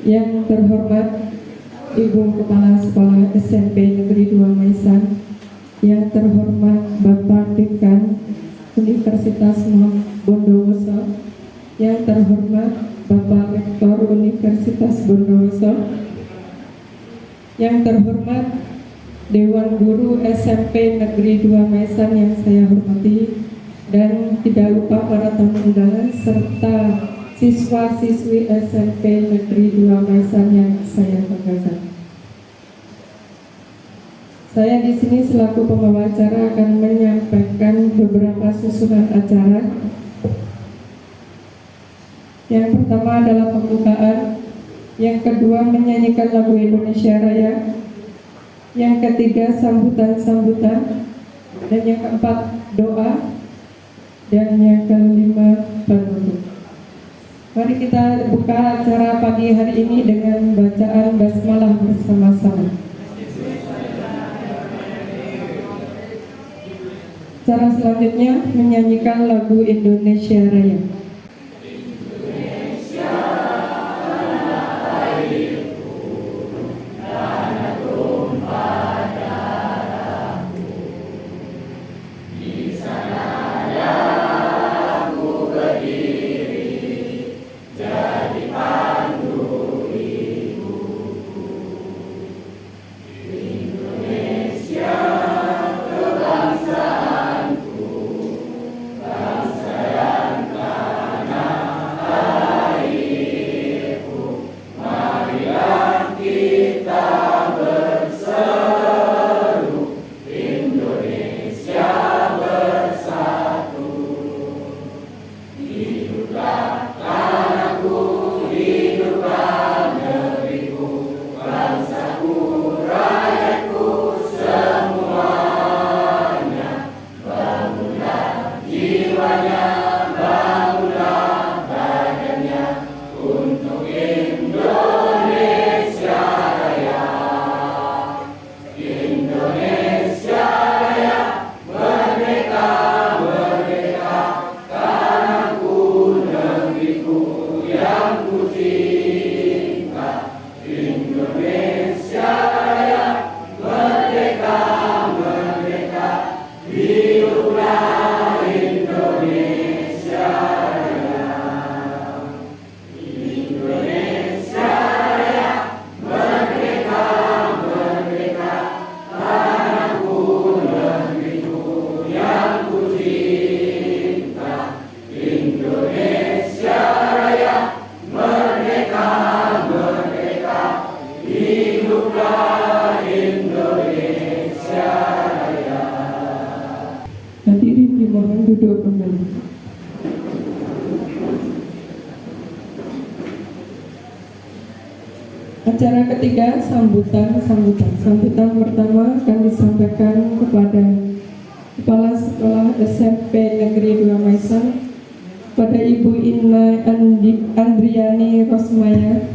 Yang terhormat Ibu Kepala Sekolah SMP Negeri 2 Maisan, yang terhormat Bapak Dekan Universitas Bondowoso, yang terhormat Bapak Rektor Universitas Bondowoso, yang terhormat Dewan Guru SMP Negeri 2 Maisan yang saya hormati, dan tidak lupa para tamu undangan serta siswa-siswi SMP Negeri 2 Maisan yang saya banggakan. Saya di sini selaku pembawa acara akan menyampaikan beberapa susunan acara. Yang pertama adalah pembukaan, yang kedua menyanyikan lagu Indonesia Raya, yang ketiga sambutan-sambutan, dan yang keempat doa, dan yang kelima penutup. Mari kita buka acara pagi hari ini dengan bacaan basmalah bersama-sama. Cara selanjutnya menyanyikan lagu Indonesia Raya. Hadirin dimohon duduk kembali. Acara ketiga, sambutan. Sambutan pertama akan disampaikan kepada Kepala Sekolah SMP Negeri 2 Maisan, pada Ibu Inna Andriani Rosmaya,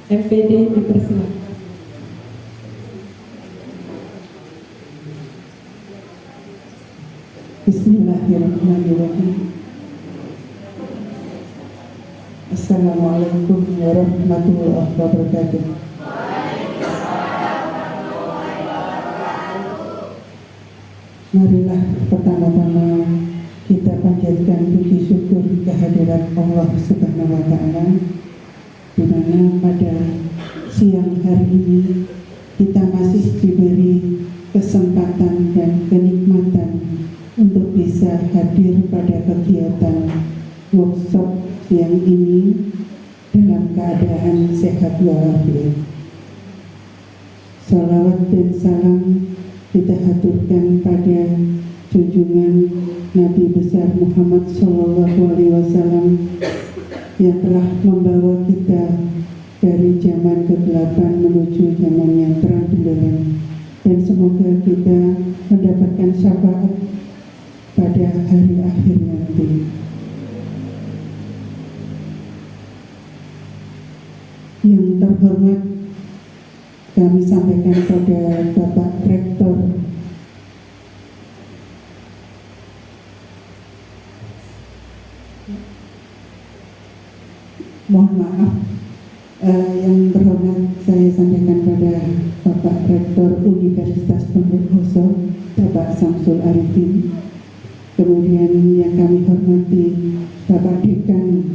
MPD, dipersilakan. Bismillahirrahmanirrahim. Assalamualaikum warahmatullahi wabarakatuh. Marilah pertama-tama kita panjatkan puji syukur kehadirat Allah Subhanahu wa Ta'ala, di mana pada siang hari ini kita masih diberi kesempatan dan kenikmatan untuk bisa hadir pada kegiatan workshop siang ini dalam keadaan sehat walafiat. Salawat dan salam kita haturkan pada junjungan Nabi besar Muhammad SAW yang telah membawa kita dari zaman kegelapan menuju zaman yang terang benderang, dan semoga kita mendapatkan syafaat pada hari akhir nanti. Yang terhormat, kami sampaikan pada Bapak Rektor mohon maaf, Bapak Rektor Universitas Bondowoso, Bapak Samsul Arifin. Kemudian yang kami hormati Bapak Dekan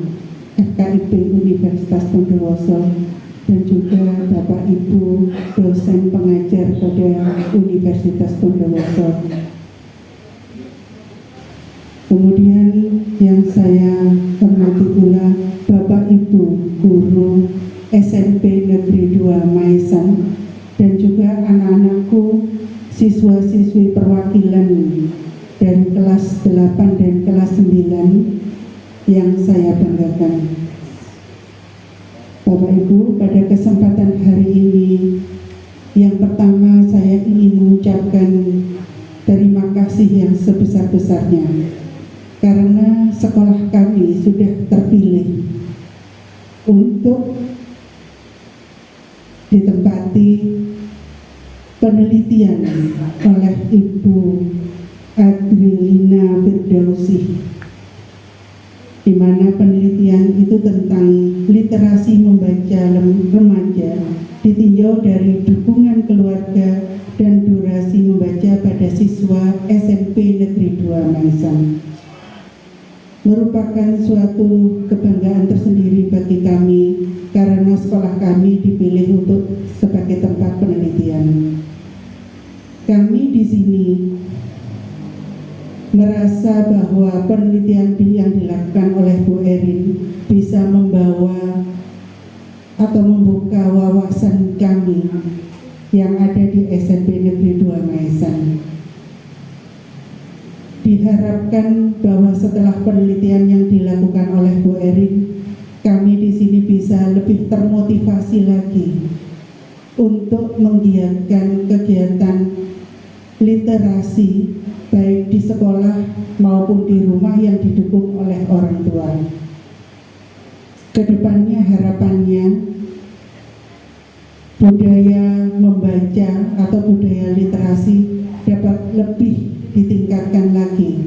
FKIP Universitas Bondowoso dan juga Bapak Ibu dosen pengajar pada Universitas Bondowoso. Kemudian yang saya hormati pula Bapak Ibu guru SMP Negeri 2 Maesan dan juga anak-anakku siswa-siswi perwakilan dari kelas 8 dan kelas 9 yang saya banggakan. Bapak Ibu, pada kesempatan hari ini yang pertama saya ingin mengucapkan terima kasih yang sebesar-besarnya karena sekolah kami sudah terpilih untuk ditempati penelitian oleh Ibu Adrilina Firdausi, di mana penelitian itu tentang literasi membaca remaja ditinjau dari dukungan keluarga dan durasi membaca pada siswa SMP Negeri 2 Maesan. Merupakan suatu kebanggaan tersendiri bagi kami karena sekolah kami dipilih untuk sebagai tempat penelitian. Kami di sini merasa bahwa penelitian yang dilakukan oleh Bu Erin bisa membawa atau membuka wawasan kami yang ada di SMP Negeri 2 Maesan. Diharapkan bahwa setelah penelitian yang dilakukan oleh Bu Erin, kami di sini bisa lebih termotivasi lagi untuk menggiatkan kegiatan literasi baik di sekolah maupun di rumah yang didukung oleh orang tua. Kedepannya harapannya budaya membaca atau budaya literasi dapat lebih ditingkatkan lagi.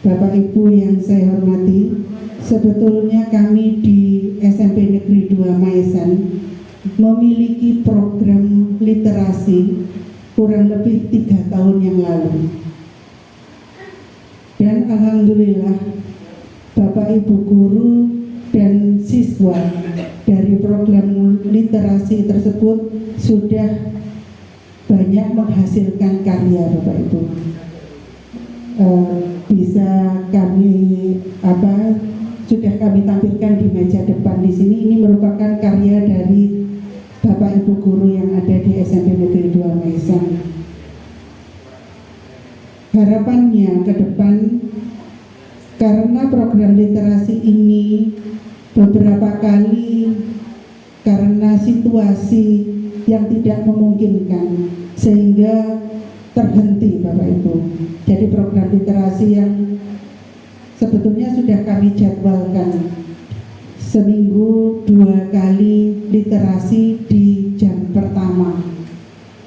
Bapak Ibu yang saya hormati, sebetulnya kami di SMP Negeri 2 Maesan memiliki program literasi kurang lebih 3 tahun yang lalu. Dan alhamdulillah Bapak Ibu guru dan siswa dari program literasi tersebut sudah banyak menghasilkan karya, Bapak Ibu. Bisa kami sudah kami tampilkan di meja depan di sini. Ini merupakan karya dari Bapak Ibu guru yang ada di SMP Negeri 2 Maesan. Harapannya ke depan, karena program literasi ini beberapa kali karena situasi yang tidak memungkinkan sehingga terhenti, Bapak Ibu. Jadi program literasi yang sebetulnya sudah kami jadwalkan seminggu 2 kali literasi di jam pertama.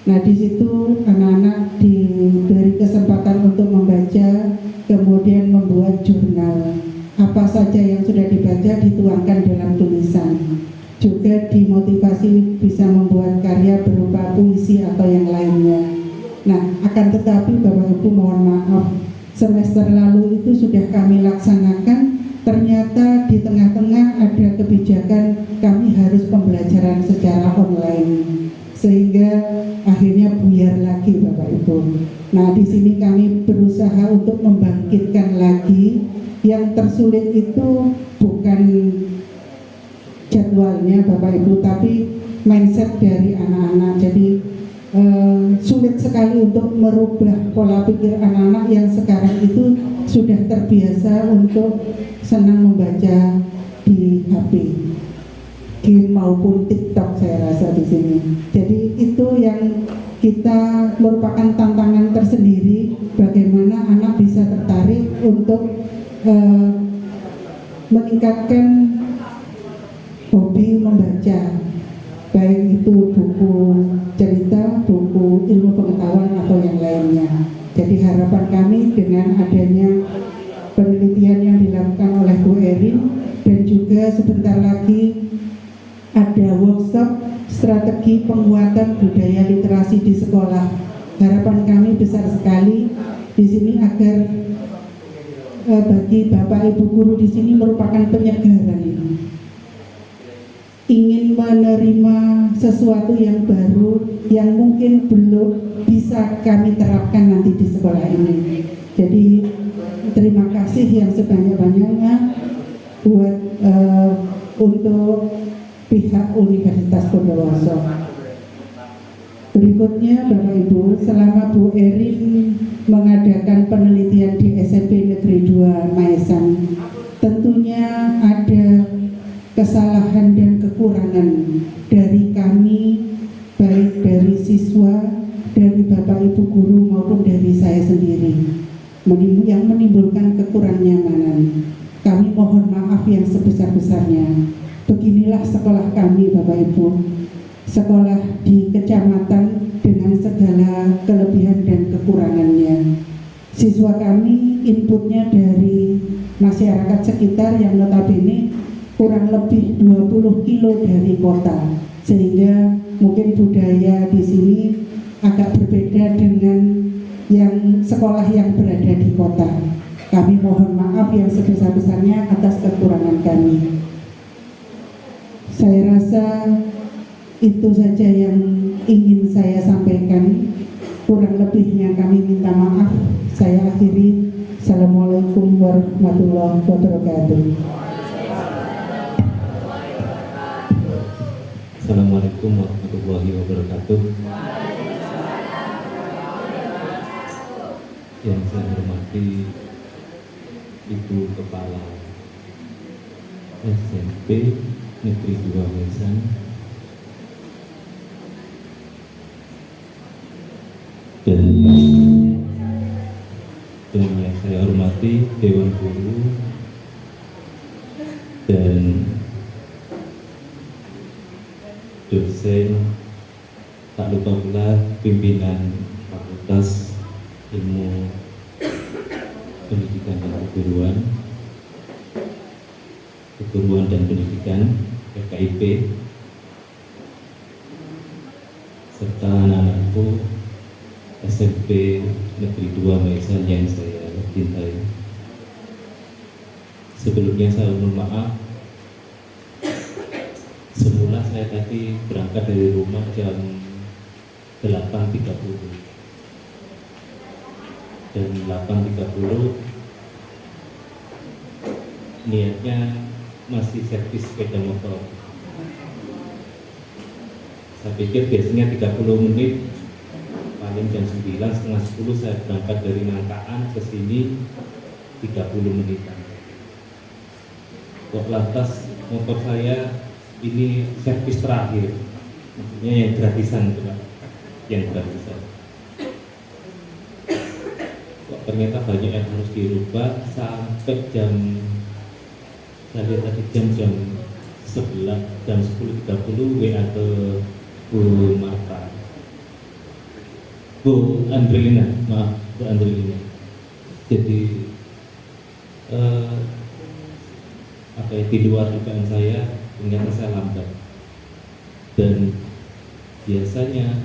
Nah, di situ anak-anak diberi kesempatan untuk membaca, kemudian membuat jurnal. Apa saja yang sudah dibaca dituangkan dalam tulisan. Juga dimotivasi bisa membuat karya berupa puisi atau yang lainnya. Nah, akan tetapi Bapak Ibu mohon maaf, semester lalu itu sudah kami laksanakan, ternyata di tengah-tengah ada kebijakan kami harus pembelajaran secara online, sehingga akhirnya buyar lagi, Bapak Ibu. Nah, di sini kami berusaha untuk membangkitkan lagi. Yang tersulit itu bukan jadwalnya, Bapak Ibu, tapi mindset dari anak-anak. Jadi sulit sekali untuk merubah pola pikir anak-anak yang sekarang itu sudah terbiasa untuk senang membaca di HP, game maupun TikTok, saya rasa di sini. Jadi itu yang kita merupakan tantangan tersendiri, bagaimana anak bisa tertarik untuk meningkatkan hobi membaca, baik itu buku cerita, buku ilmu pengetahuan atau yang lainnya. Jadi harapan kami dengan adanya penelitian yang dilakukan oleh Bu Erin dan juga sebentar lagi ada workshop strategi penguatan budaya literasi di sekolah. Harapan kami besar sekali di sini agar bagi Bapak Ibu guru di sini merupakan penyegaran, ingin menerima sesuatu yang baru yang mungkin belum bisa kami terapkan nanti di sekolah ini. Jadi terima kasih yang sebanyak-banyaknya buat untuk pihak Universitas Bondowoso. Berikutnya Bapak Ibu, selama Bu Erin mengadakan penelitian di SMP Negeri 2 Maesan, tentunya ada kesalahan dan kekurangan dari kami, baik dari siswa, dari Bapak Ibu guru maupun dari saya sendiri, yang menimbulkan kekurang nyamanan. Kami mohon maaf yang sebesar-besarnya. Beginilah sekolah kami Bapak Ibu, sekolah di kecamatan dengan segala kelebihan dan kekurangannya. Siswa kami inputnya dari masyarakat sekitar yang notabene kurang lebih 20 kilo dari kota, sehingga mungkin budaya di sini agak berbeda dengan yang sekolah yang berada di kota. Kami mohon maaf yang sebesar-besarnya atas kekurangan kami. Saya rasa itu saja yang ingin saya sampaikan. Kurang lebihnya kami minta maaf. Saya akhiri. Assalamualaikum warahmatullahi wabarakatuh. Assalamualaikum warahmatullahi wabarakatuh. Yang saya hormati Ibu Kepala SMP Negeri 2 Maesan, dan yang saya hormati Dewan Guru dan dosen, tak lupa pula pimpinan Fakultas Ilmu Pendidikan dan Keguruan dan Pendidikan FKIP, serta anak-anakku SMP Negeri 2 Maesan yang saya cintai. Sebelumnya saya mohon maaf. Semula saya tadi berangkat dari rumah jam 8.30, dan 8.30 niatnya masih servis sepeda motor. Saya pikir biasanya 30 menit, paling jam 9, setengah 10 saya berangkat dari Nangkaan ke sini 30 menitan. Kok lantas motor saya ini servis terakhir, maksudnya yang gratisan itu Pak, yang gratisan. Kok ternyata banyak yang harus dirubah sampai jam, saya lihat tadi jam 11, jam 10.30 WA ke Bu Marta, Bu Andrelina, maaf Bu Andrelina. Jadi di luar dugaan saya, ternyata saya lambat. Dan biasanya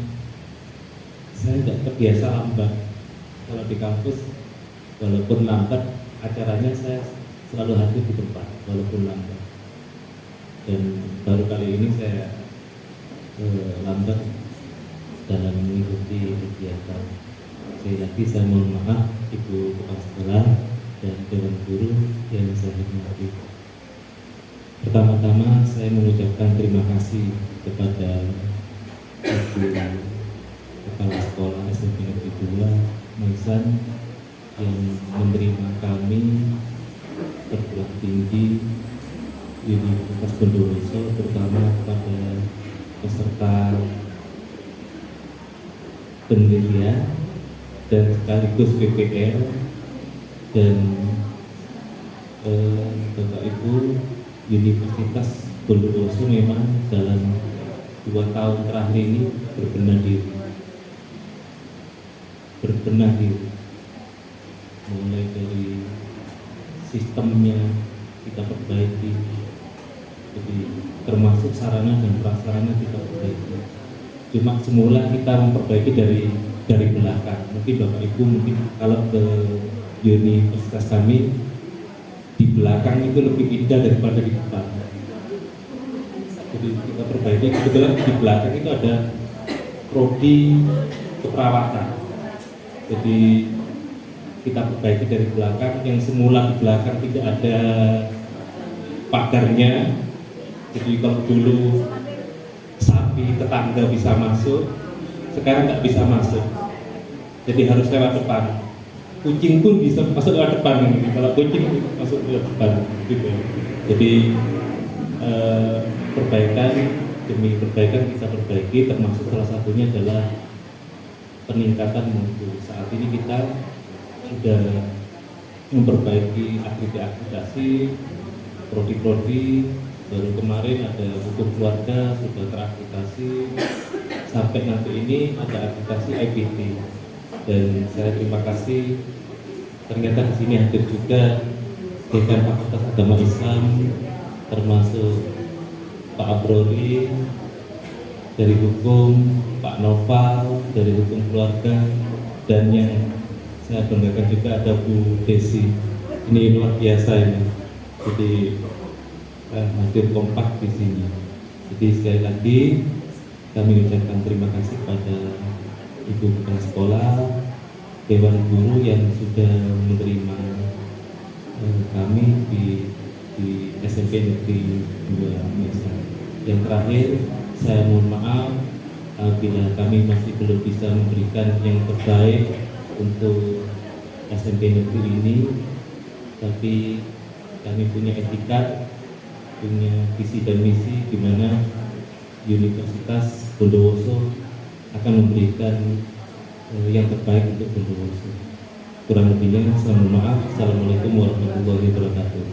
saya tidak terbiasa lambat. Kalau di kampus, walaupun lambat acaranya, saya selalu hadir di tempat walaupun lambat. Dan baru kali ini saya lambat dalam mengikuti kegiatan. Sekali lagi saya mohon maaf Ibu Kepala Sekolah dan Dewan Guru yang saya hormati. Pertama-tama saya mengucapkan terima kasih kepada Ibu Kepala Sekolah SMP Negeri 2 Maesan yang menerima kami perguruan tinggi Universitas Bondowoso, terutama kepada peserta penelitian dan sekaligus PPL dan Bapak Ibu. Universitas Bondowoso memang dalam 2 tahun terakhir ini berbenah diri, mulai dari sistemnya kita perbaiki, jadi termasuk sarana dan prasarana kita perbaiki. Cuma semula kita memperbaiki dari belakang. Mungkin Bapak Ibu mungkin kalau ke universitas kami di belakang itu lebih indah daripada di depan. Jadi kita perbaiki, kebetulan di belakang itu ada prodi keperawatan. Jadi kita perbaiki dari belakang, yang semula di belakang tidak ada pagarnya. Jadi kalau dulu sapi tetangga bisa masuk, sekarang nggak bisa masuk. Jadi harus lewat depan. Kucing pun bisa masuk lewat depan. Kalau kucing masuk lewat depan, gitu. Jadi perbaikan demi perbaikan kita perbaiki, termasuk salah satunya adalah peningkatan mutu. Saat ini kita sudah memperbaiki akreditasi prodi-prodi. Baru kemarin ada hukum keluarga sudah terakreditasi, sampai nanti ini ada akreditasi IPT. Dan saya terima kasih, ternyata di sini hadir juga Dekan Fakultas Agama Islam, termasuk Pak Abrori dari hukum, Pak Noval dari hukum keluarga, dan yang saya banggakan juga ada Bu Desi. Ini luar biasa ini. Jadi hadir kompak di sini. Jadi sekali lagi kami ucapkan terima kasih pada Ibu Kepala Sekolah, Dewan Guru yang sudah menerima kami di SMP Negeri 2 Mesa. Yang terakhir, saya mohon maaf apabila kami masih belum bisa memberikan yang terbaik untuk SMP Negeri ini, tapi kami punya etikat, punya visi dan misi di mana Universitas Bondowoso akan memberikan yang terbaik untuk Bondowoso. Kurang lebihnya saya mohon maaf. Assalamualaikum warahmatullahi wabarakatuh.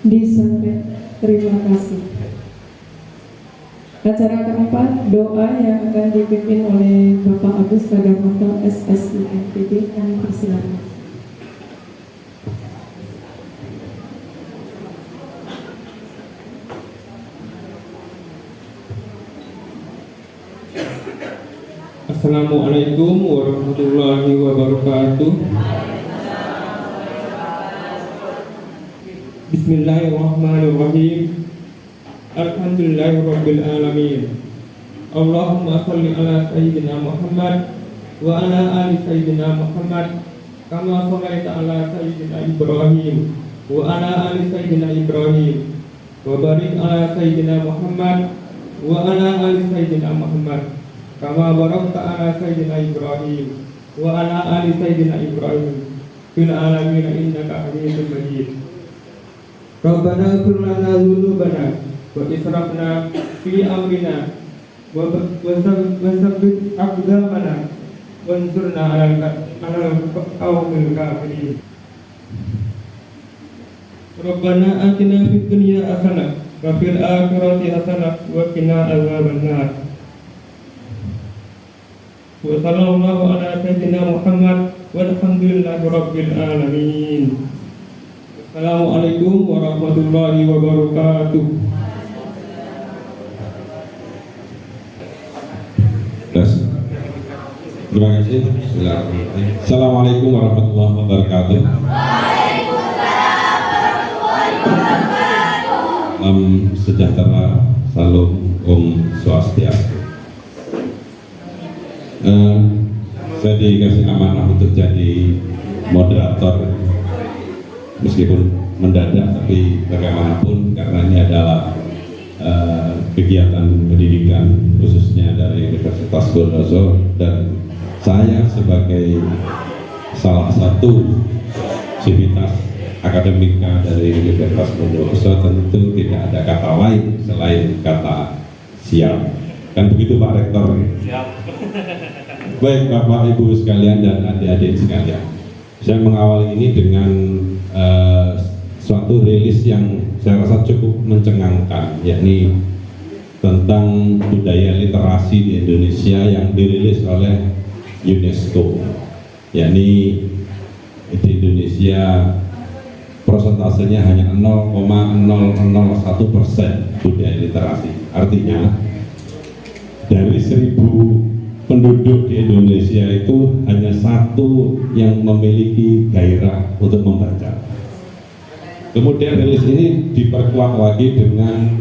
Disampaikan, terima kasih. Acara keempat, doa yang akan dipimpin oleh Bapak Agus Kadamanto SSI NPB. Kami persilakan. Assalamualaikum warahmatullahi wabarakatuh. Bismillahirrahmanirrahim. Alhamdulillahirabbil alamin. Allahumma shalli ala sayyidina Muhammad wa ala ali sayyidina Muhammad kama shallaita ala sayyidina Ibrahim wa ala ali sayyidina Ibrahim wa barik ala sayyidina Muhammad wa ala ali sayyidina Muhammad kama barakta ala sayyidina Ibrahim wa ala ali sayyidina Ibrahim fil alamin innaka Hamidum Majid. Rabbana ighfir lana dzunubana wa israfna fi amrina wa tsabbit aqdamana wansurna 'alal qawmil kafirin. Rabbana atina fid dunya hasanah wa fil akhirati hasanah wa qina adzabannar. Wa sallallahu ala sayyidina Muhammad walhamdulillahi rabbil alamin. Assalamualaikum warahmatullahi wabarakatuh. Terima kasih. Assalamualaikum warahmatullahi wabarakatuh. Salam sejahtera, salam Om Swastiastu. Saya dikasih amanah untuk jadi moderator, meskipun mendadak, tapi bagaimanapun karena ini adalah kegiatan pendidikan khususnya dari Universitas Bondowoso, dan saya sebagai salah satu sivitas akademika dari Universitas Bondowoso tentu tidak ada kata lain selain kata siap. Kan begitu Pak Rektor? Siap. Baik Bapak Ibu sekalian dan adik-adik sekalian, saya mengawali ini dengan suatu rilis yang saya rasa cukup mencengangkan, yakni tentang budaya literasi di Indonesia yang dirilis oleh UNESCO, yakni di Indonesia Persentasenya hanya 0,001% budaya literasi. Artinya dari 1000 penduduk di Indonesia itu hanya 1 yang memiliki gairah untuk membaca. Kemudian rilis ini diperkuat lagi dengan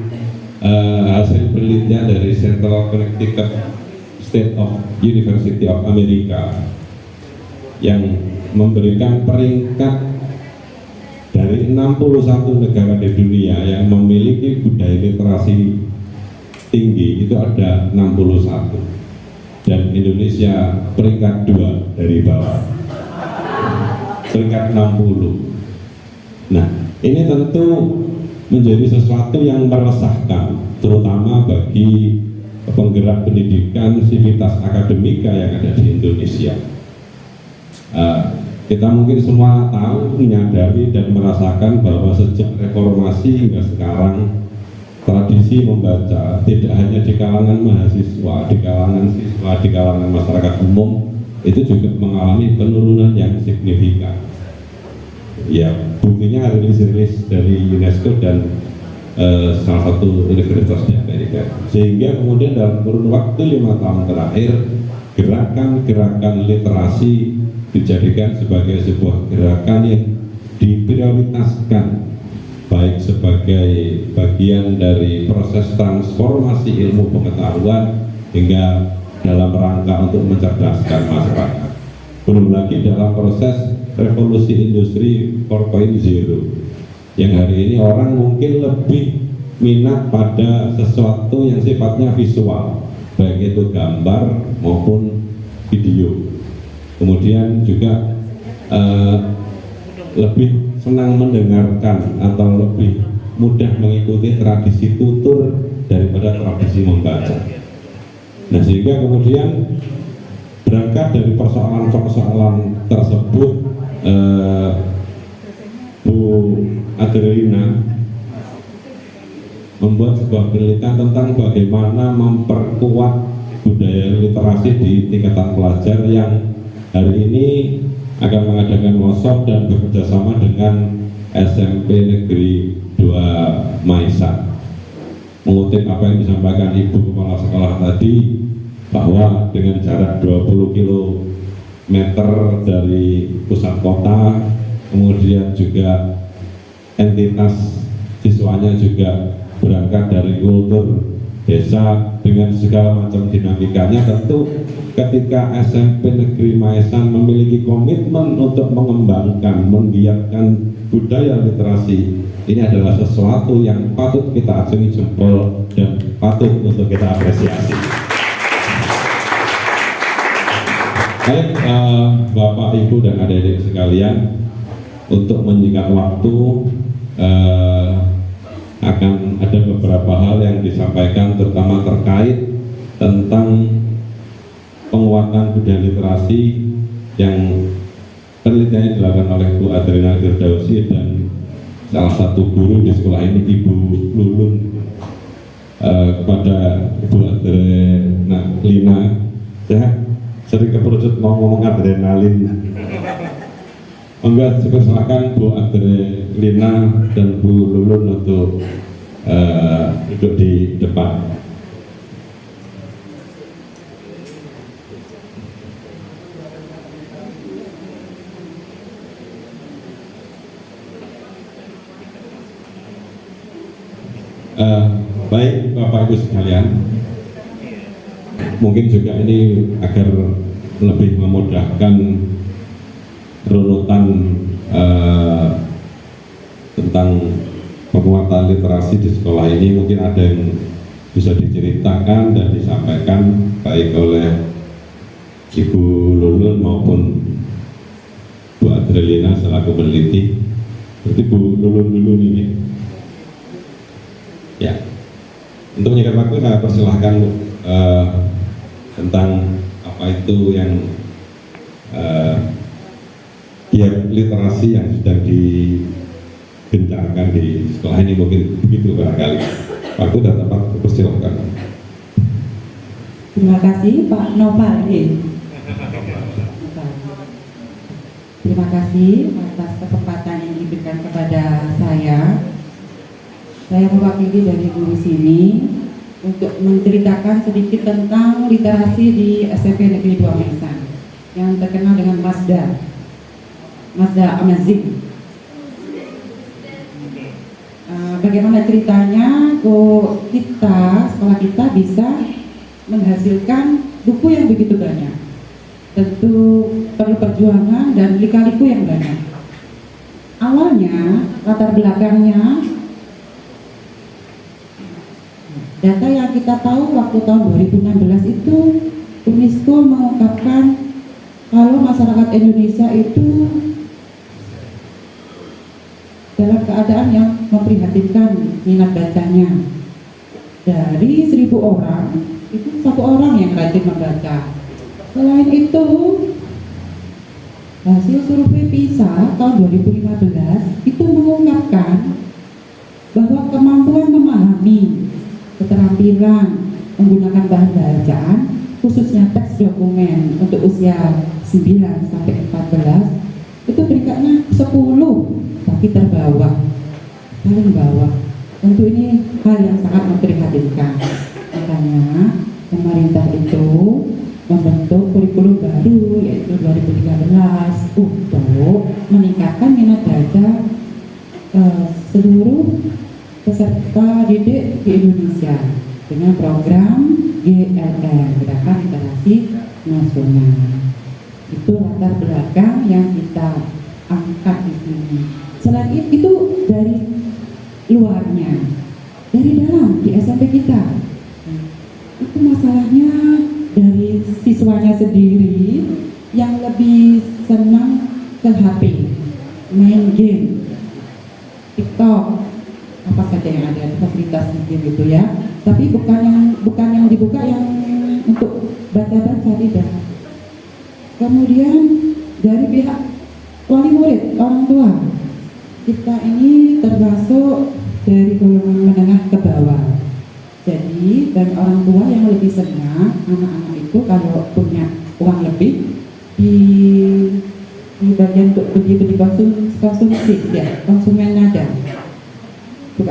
hasil penelitian dari Central Connecticut State of University of America yang memberikan peringkat dari 61 negara di dunia yang memiliki budaya literasi tinggi, itu ada 61, dan Indonesia peringkat 2 dari bawah, peringkat 60. Nah, ini tentu menjadi sesuatu yang meresahkan, terutama bagi penggerak pendidikan sivitas akademika yang ada di Indonesia. Kita mungkin semua tahu, menyadari dan merasakan bahwa sejak reformasi hingga sekarang tradisi membaca tidak hanya di kalangan mahasiswa, di kalangan siswa, di kalangan masyarakat umum itu juga mengalami penurunan yang signifikan. Ya, buktinya rilis-rilis dari UNESCO dan salah satu universitas di Amerika. Sehingga kemudian dalam kurun waktu 5 tahun terakhir, gerakan-gerakan literasi dijadikan sebagai sebuah gerakan yang diprioritaskan, baik sebagai bagian dari proses transformasi ilmu pengetahuan hingga dalam rangka untuk mencerdaskan masyarakat. Belum lagi dalam proses revolusi industri 4.0 yang hari ini orang mungkin lebih minat pada sesuatu yang sifatnya visual, baik itu gambar maupun video. Kemudian juga lebih senang mendengarkan atau lebih mudah mengikuti tradisi tutur daripada tradisi membaca. Nah, sehingga kemudian berangkat dari persoalan-persoalan tersebut, Bu Adriana membuat sebuah penelitian tentang bagaimana memperkuat budaya literasi di tingkatan pelajar yang hari ini akan mengadakan workshop dan bekerjasama dengan SMP Negeri 2 Maisan. Mengutip apa yang disampaikan Ibu Kepala Sekolah tadi, bahwa dengan jarak 20 km dari pusat kota, kemudian juga entitas siswanya juga berangkat dari kultur desa dengan segala macam dinamikanya, tentu ketika SMP Negeri Maisan memiliki komitmen untuk mengembangkan, menggiatkan budaya literasi, ini adalah sesuatu yang patut kita acungi jempol dan patut untuk kita apresiasi. Baik, Bapak, Ibu, dan adik-adik sekalian, untuk menyingkat waktu, akan ada beberapa hal yang disampaikan, terutama terkait tentang penguatan budaya literasi yang penelitiannya dilakukan oleh Bu Adriana Firdausi dan salah satu guru di sekolah ini, Ibu Lulun. Kepada Ibu Adriana Lina, saya sering keperucut mau ngomong adrenalin. Enggak, silakan Bu Adriana dan Bu Lulun untuk duduk di depan. Baik Bapak Ibu sekalian, mungkin juga ini agar lebih memudahkan runutan tentang penguatan literasi di sekolah ini, mungkin ada yang bisa diceritakan dan disampaikan baik oleh Ibu Lulun maupun Bu Adriana selaku peneliti. Berarti Bu Lulun dulu ini. Ya, untuk menyingkat waktu saya persilahkan tentang apa itu yang giat literasi yang sedang digencarkan di sekolah ini, mungkin begitu barangkali. Waktu dan tempat persilahkan. Terima kasih Pak Noval. Terima kasih atas kesempatan yang diberikan kepada saya mewakili dari guru sini untuk menceritakan sedikit tentang literasi di SMP Negeri 2 Mesan yang terkenal dengan Mazda Amazing. Bagaimana ceritanya kok sekolah kita bisa menghasilkan buku yang begitu banyak. Tentu perlu perjuangan dan lika-liku yang banyak. Awalnya, latar belakangnya, data yang kita tahu waktu tahun 2016 itu UNESCO mengungkapkan kalau masyarakat Indonesia itu dalam keadaan yang memprihatinkan minat bacanya. Dari 1.000 orang, itu 1 orang yang rajin membaca. Selain itu, hasil survei PISA tahun 2015 itu mengungkapkan bahwa kemampuan memahami, keterampilan menggunakan bahan bacaan, khususnya teks dokumen untuk usia 9 sampai 14, itu peringkatnya 10, tapi paling bawah. Tentu ini hal yang sangat memprihatinkan. Makanya pemerintah itu membentuk kurikulum baru yaitu 2013 untuk meningkatkan minat baca seluruh peserta didik di Indonesia dengan program GLN, Gerakan Literasi Nasional. Itu latar belakang yang kita angkat di sini. Selain itu dari luarnya, dari dalam di SMP kita, itu masalahnya dari siswanya sendiri yang lebih senang ke HP, main game, TikTok, apa saja yang ada fasilitas game itu ya. Tapi bukan yang dibuka yang untuk baca-baca, tidak. Kemudian dari pihak wali murid, orang tua, kita ini termasuk dari golongan menengah ke bawah. Jadi dari orang tua yang lebih senang anak-anak itu kalau punya uang lebih di bagian untuk beli konsumsi ya, konsumen ada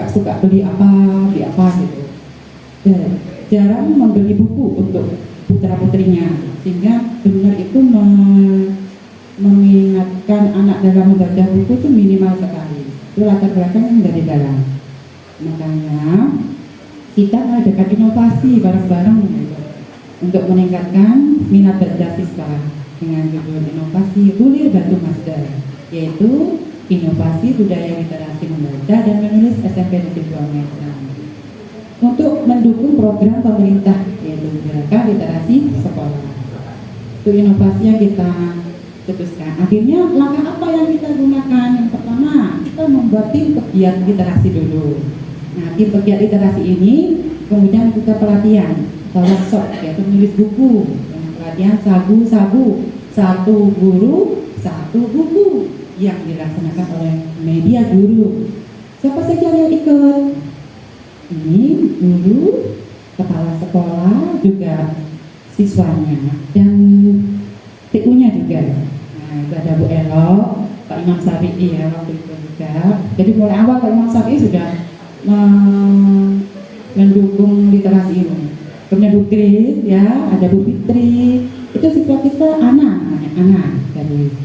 suka beli apa gitu. Dan jarang membeli buku untuk putra putrinya, sehingga benar itu mengingatkan anak dalam membaca buku itu minimal sekali. Itu latar belakang yang dari dalam. Makanya kita mengadakan inovasi bareng-bareng gitu, untuk meningkatkan minat baca siswa dengan judul inovasi Bulir Batu Mazda, yaitu inovasi budaya literasi membaca dan menulis SMP Negeri 2 Mesan untuk mendukung program pemerintah yaitu Gerakan Literasi Sekolah. Itu inovasi yang kita cetuskan. Akhirnya langkah apa yang kita gunakan? Yang pertama, kita membuat tim pegiat literasi dulu. Nah, tim pegiat literasi ini kemudian kita pelatihan atau workshop yaitu menulis buku. Pelatihan sabu-sabu, 1 guru 1 buku yang dilaksanakan oleh media guru. Siapa saja yang ikut? Ini guru, kepala sekolah, juga siswanya dan TU-nya juga. Nah, itu ada Bu Elo, Pak Imam Syafi'i ya waktu itu juga. Jadi mulai awal Pak Imam Syafi'i sudah mendukung literasi ini. Kemudian Bu Kris ya, ada Bu Fitri. Itu siswa kita anak.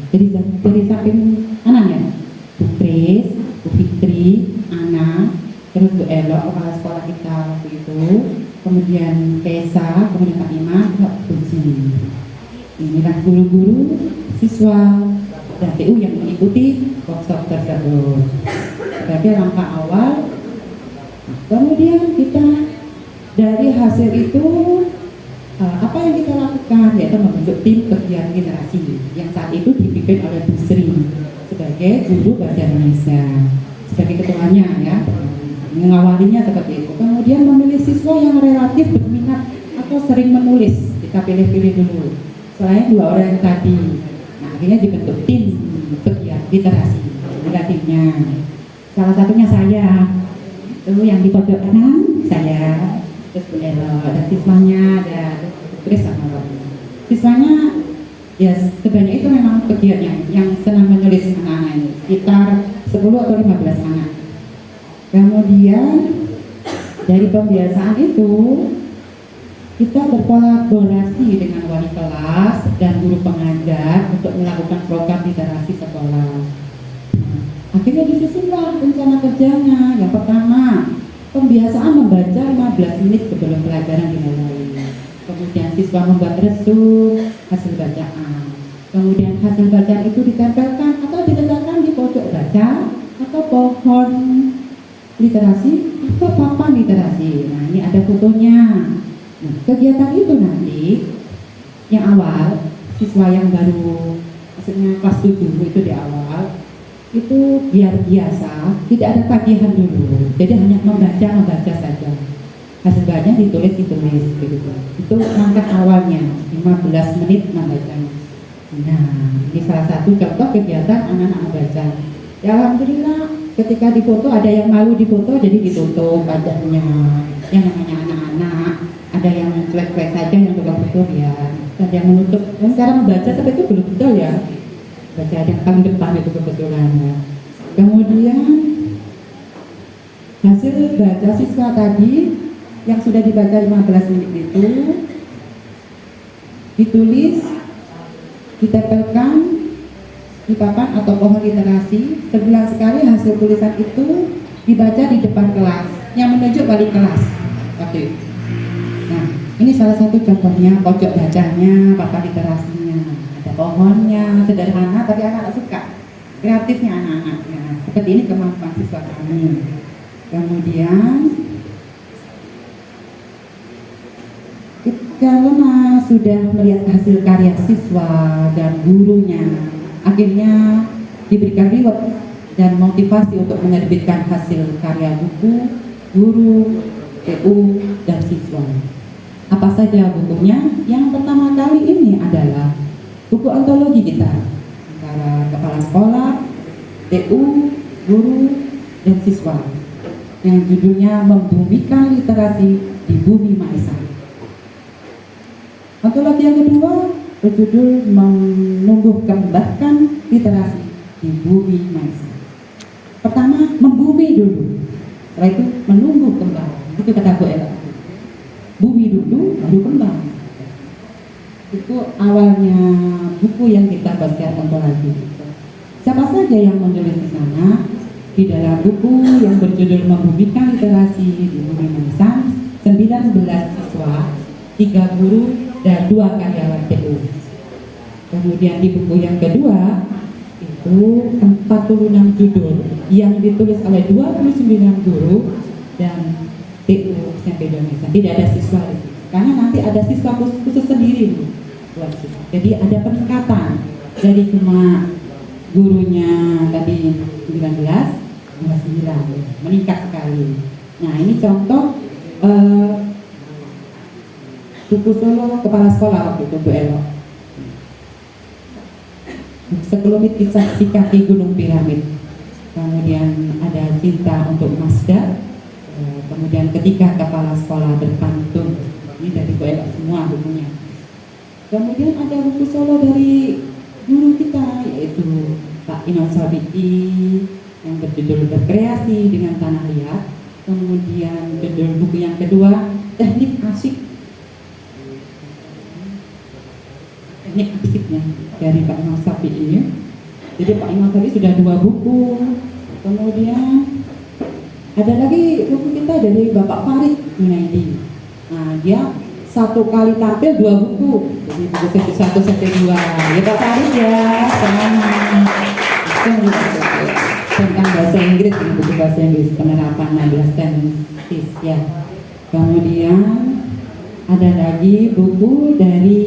Jadi samping anak ya. Bu Kris, Bu Fitri, anak, terus Bu Elo kepala sekolah kita waktu itu. Kemudian Kesa, kemudian Pak Imam, Pak Bunci. Inilah guru-guru, siswa, dan TU yang mengikuti workshop tersebut sebagai langkah awal. Kemudian kita dari hasil itu apa yang kita lakukan yaitu membentuk tim pegiat literasi yang saat itu dipimpin oleh Bu Sri sebagai guru bahasa Indonesia sebagai ketuanya ya, mengawalinya seperti itu. Kemudian memilih siswa yang relatif berminat atau sering menulis, kita pilih-pilih dulu selain 2 orang yang tadi. Nah, akhirnya dibentuk tim pegiat literasi. Ada timnya, salah satunya saya, itu yang di pojok kanan saya, terus Bu Elo, ada siswanya, ada Chris sama Robi. Siswanya ya sebanyak itu memang pegiatnya yang senang menulis anak-anak ini, sekitar 10 atau 15 anak. Kemudian dari pembiasaan itu kita berkolaborasi dengan wali kelas dan guru pengajar untuk melakukan program literasi sekolah. Akhirnya disusunlah rencana kerjanya. Yang pertama, pembiasaan membaca 15 menit sebelum pelajaran dimulai. Kemudian siswa membuat resum hasil bacaan. Kemudian hasil bacaan itu ditempelkan atau diletakkan di pojok baca atau pohon literasi atau papan literasi. Nah, ini ada fotonya. Nah, kegiatan itu nanti yang awal, siswa yang baru maksudnya kelas 7 itu di awal itu biar biasa, tidak ada tagihan dulu, jadi hanya membaca saja. Hasil bacanya ditulis gitu. Itu langkah awalnya, 15 menit membacanya. Nah, ini salah satu contoh kegiatan anak-anak membaca. Ya, alhamdulillah ketika difoto ada yang malu difoto, jadi ditutup wajahnya. Yang namanya anak-anak, ada yang cuek-cuek saja yang tukang foto ya, ada yang menutup. Dan cara membaca tapi itu belum betul ya. Baca yang paling depan itu kebetulan ya. Kemudian hasil baca siswa tadi yang sudah dibaca 15 menit itu ditulis, ditempelkan di papan atau pohon literasi. Sebulan sekali hasil tulisan itu dibaca di depan kelas yang menunjuk wali kelas. Oke. Nah, ini salah satu contohnya pojok bacanya, papan literasinya. Ada pohonnya, sederhana tapi anak-anak suka. Kreatifnya anak-anaknya. Seperti ini kemampuan siswa kami. Kemudian karena sudah melihat hasil karya siswa dan gurunya, akhirnya diberikan reward dan motivasi untuk menerbitkan hasil karya buku, guru, TU, dan siswa. Apa saja bukunya? Yang pertama kali ini adalah buku antologi kita antara kepala sekolah, TU, guru, dan siswa yang judulnya Membumikan Literasi di Bumi Maisa. Antologi yang kedua berjudul Menumbuh Kembangkan Literasi di Bumi Maisa. Pertama, membumi dulu, setelah itu menumbuh kembang. Itu kata Bu Ella. Bumi dulu, baru kembang. Itu awalnya buku yang kita baca antologi. Siapa saja yang menulis di sana? Di dalam buku yang berjudul Membumikan Literasi di Bumi Maisa, 19 siswa, 3 guru, dan 2 karyawan TU. Kemudian di buku yang kedua itu 46 judul yang ditulis oleh 29 guru dan TU SMP Indonesia. Tidak ada siswa di situ, karena nanti ada siswa khusus sendiri buat siswa. Jadi ada peningkatan dari cuma gurunya tadi 19, 29, meningkat sekali. Nah, ini contoh buku solo kepala sekolah waktu itu Bu Elo. Sekelumit kisah si kaki Gunung Piramid. Kemudian ada Cinta untuk Mazda. Kemudian Ketika Kepala Sekolah Berpantun. Ini dari Bu Elo semua bukunya. Kemudian ada buku solo dari guru kita yaitu Pak Inon Sabiti yang berjudul Berkreasi dengan Tanah Liat. Kemudian judul buku yang kedua Teknik Asik. Teknik asiknya dari Pak Imam Sapi ini. Jadi Pak Imam Sapi sudah 2 buku. Kemudian ada lagi buku kita dari Bapak Farid Junaidi. Nah, dia 1 kali tampil 2 buku. Jadi buku sesi 1, sesi 2. Ya Pak Farid ya, tentang bahasa Inggris, buku bahasa Inggris penerapan 16 tenses ya. Kemudian ada lagi buku dari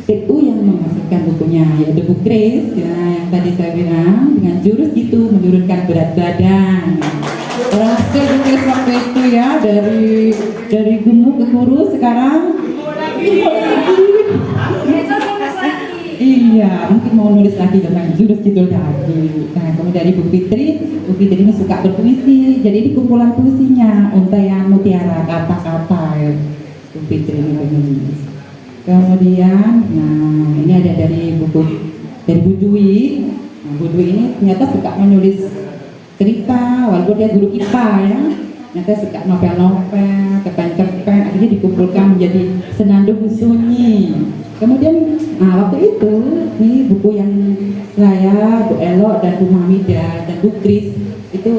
TU yang menghasilkan bukunya yaitu Bu Grace ya, yang tadi saya bilang dengan jurus itu menurunkan berat badan. Berhasil Bu Grace waktu itu ya, dari gemuk ke kurus sekarang iya, mungkin mau nulis lagi dengan jurus judul lagi. Nah, kemudian dari Bu Fitri ini suka berpuisi, jadi ini kumpulan puisinya Untaian Mutiara Kata-Kata ya. Bu Fitri ini. Kemudian, nah ini ada dari Bu Dwi, Nah, Bu Dwi ini ternyata suka menulis cerita, walaupun dia guru IPA ya. Ternyata suka novel-novel, cerpen-cerpen, akhirnya dikumpulkan menjadi Senandung Sunyi. Kemudian, waktu itu, nih buku yang saya, Bu Elo, dan Bu Hamida, dan Bu Kris, itu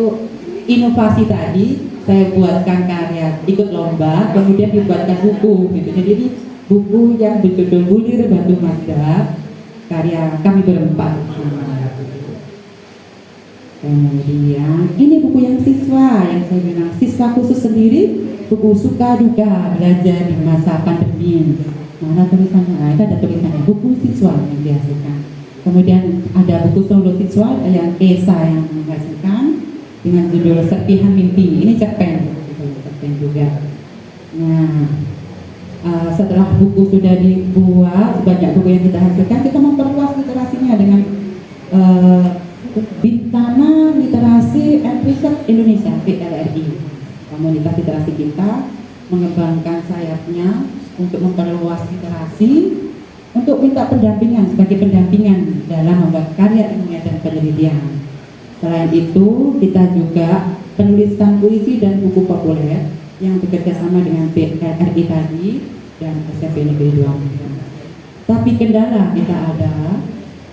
inovasi tadi, saya buatkan karya, ikut lomba, kemudian dibuatkan buku, gitu. Jadi ini buku yang berjudul Bulir Batu Mazda, karya kami berempat. Kemudian ini buku yang siswa yang saya bilang siswa khusus sendiri, buku suka duka belajar di masa pandemi. Mana tulisannya? Itu ada tulisannya buku siswa yang dihasilkan. Kemudian ada buku solo siswa yang Esa yang menghasilkan dengan judul Serpihan Mimpi. Ini cerpen juga. Nah, setelah buku sudah dibuat, banyak buku yang kita hasilkan, kita memperluas literasinya dengan Bintana Literasi and Research Indonesia (BLRI). Komunitas literasi kita mengembangkan sayapnya untuk memperluas literasi, untuk minta pendampingan sebagai pendampingan dalam membuat karya ilmiah dan penelitian. Selain itu, kita juga penulisan puisi dan buku populer yang bekerja sama dengan BLRI tadi dan SMP Negeri 2. Tapi kendala kita ada,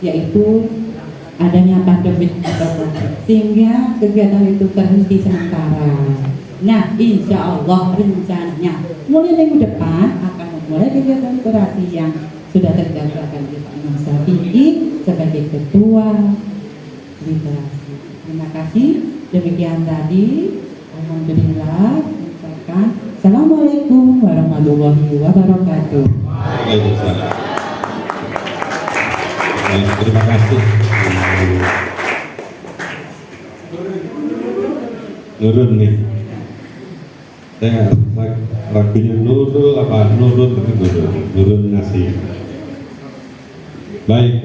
yaitu adanya pandemi atau COVID, sehingga kegiatan itu terhenti sementara. Nah, insya Allah rencananya mulai minggu depan akan memulai kegiatan literasi yang sudah terjadwalkan di Pak Imam Syafi'i sebagai ketua literasi. Terima kasih. Demikian tadi. Alhamdulillah. Ucapkan Assalamualaikum warahmatullahi wabarakatuh. Waalaikumsalam. Terima kasih. Nurun nih. Saya ragunya Nurul apa Nurun tapi Nurun nasi. Baik,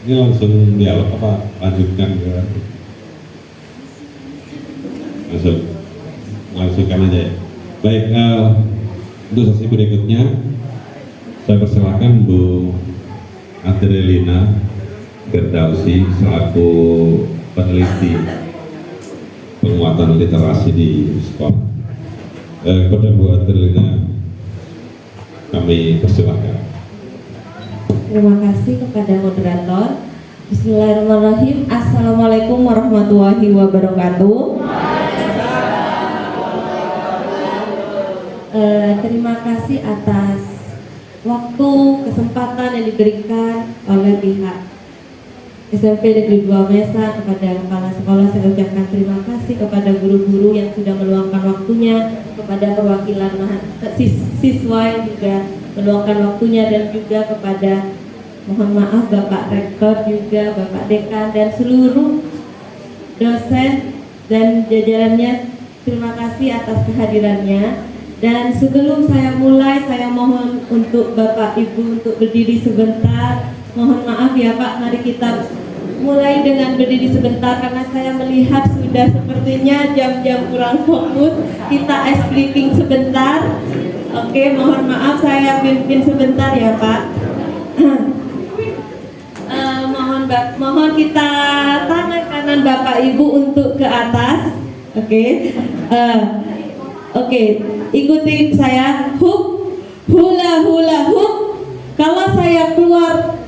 ini langsung dialog apa lanjutkan ke langsungkan aja ya. Baik, untuk sesi berikutnya saya persilakan Bu Adrelina Gerdausi selaku peneliti penguatan literasi di sekolah. Kepada Bu Adrelina kami persilakan. Terima kasih kepada moderator. Bismillahirrahmanirrahim. Assalamualaikum warahmatullahi wabarakatuh. Terima kasih atas waktu, kesempatan yang diberikan oleh pihak SMP Negeri 2 Mesa. Kepada kepala sekolah saya ucapkan terima kasih, kepada guru-guru yang sudah meluangkan waktunya, kepada perwakilan siswa yang juga meluangkan waktunya, dan juga kepada mohon maaf Bapak Rektor, juga Bapak Dekan dan seluruh dosen dan jajarannya. Terima kasih atas kehadirannya. Dan sebelum saya mulai, saya mohon untuk Bapak Ibu untuk berdiri sebentar. Mohon maaf ya Pak, mari kita mulai dengan berdiri sebentar karena saya melihat sudah sepertinya jam-jam kurang fokus. Kita ice breaking sebentar. Oke, mohon maaf saya pimpin sebentar ya Pak. Mohon kita tangan kanan Bapak Ibu untuk ke atas. Oke. Oke, ikuti saya. Hula hula hoop. Kalau saya keluar